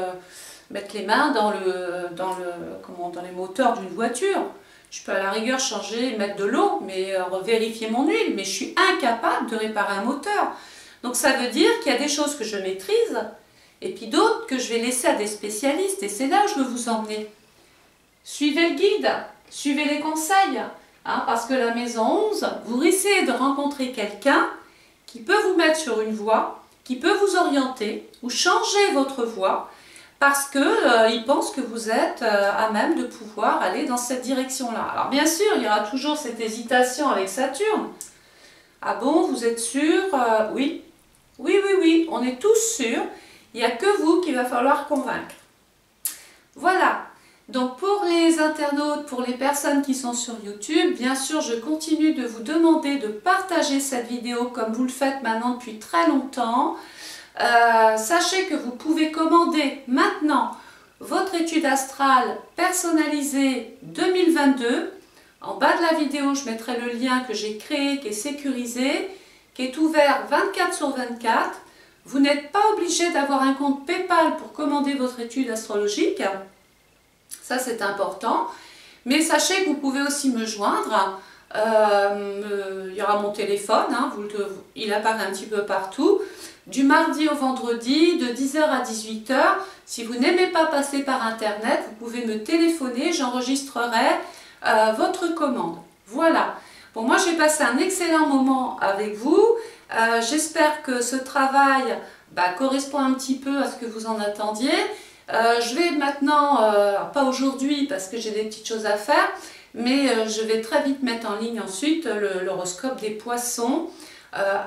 mettre les mains dans les moteurs d'une voiture. Je peux à la rigueur changer, mettre de l'eau, mais vérifier mon huile, mais je suis incapable de réparer un moteur. Donc ça veut dire qu'il y a des choses que je maîtrise, et puis d'autres que je vais laisser à des spécialistes, et c'est là où je veux vous emmener. Suivez le guide, suivez les conseils, hein, parce que la maison 11, vous risquez de rencontrer quelqu'un qui peut vous mettre sur une voie, qui peut vous orienter, ou changer votre voie, parce qu'il pense que vous êtes à même de pouvoir aller dans cette direction-là. Alors bien sûr, il y aura toujours cette hésitation avec Saturne. Ah bon, vous êtes sûr? Oui. Oui, on est tous sûrs. Il n'y a que vous qu'il va falloir convaincre. Voilà. Donc pour les internautes, pour les personnes qui sont sur YouTube, bien sûr, je continue de vous demander de partager cette vidéo comme vous le faites maintenant depuis très longtemps. Sachez que vous pouvez commander maintenant votre étude astrale personnalisée 2022. En bas de la vidéo, je mettrai le lien que j'ai créé, qui est sécurisé, qui est ouvert 24/24. Vous n'êtes pas obligé d'avoir un compte PayPal pour commander votre étude astrologique. Ça, c'est important. Mais sachez que vous pouvez aussi me joindre. Il y aura mon téléphone, hein, il apparaît un petit peu partout. Du mardi au vendredi, de 10h à 18h. Si vous n'aimez pas passer par Internet, vous pouvez me téléphoner, j'enregistrerai votre commande. Voilà. Bon, moi, j'ai passé un excellent moment avec vous. J'espère que ce travail correspond un petit peu à ce que vous en attendiez. Je vais maintenant, pas aujourd'hui parce que j'ai des petites choses à faire, mais je vais très vite mettre en ligne ensuite l'horoscope des poissons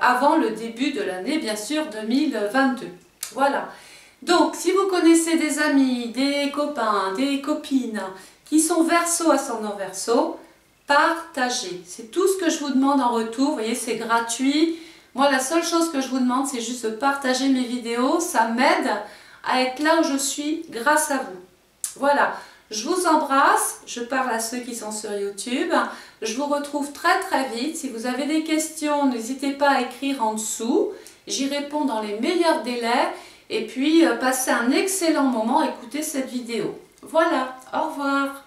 avant le début de l'année, bien sûr, 2022. Voilà. Donc, si vous connaissez des amis, des copains, des copines qui sont Verseau, ascendant Verseau, partagez. C'est tout ce que je vous demande en retour. Vous voyez, c'est gratuit. Moi, la seule chose que je vous demande, c'est juste de partager mes vidéos. Ça m'aide à être là où je suis grâce à vous. Voilà. Je vous embrasse. Je parle à ceux qui sont sur YouTube. Je vous retrouve très très vite. Si vous avez des questions, n'hésitez pas à écrire en dessous. J'y réponds dans les meilleurs délais. Et puis, passez un excellent moment à écouter cette vidéo. Voilà. Au revoir.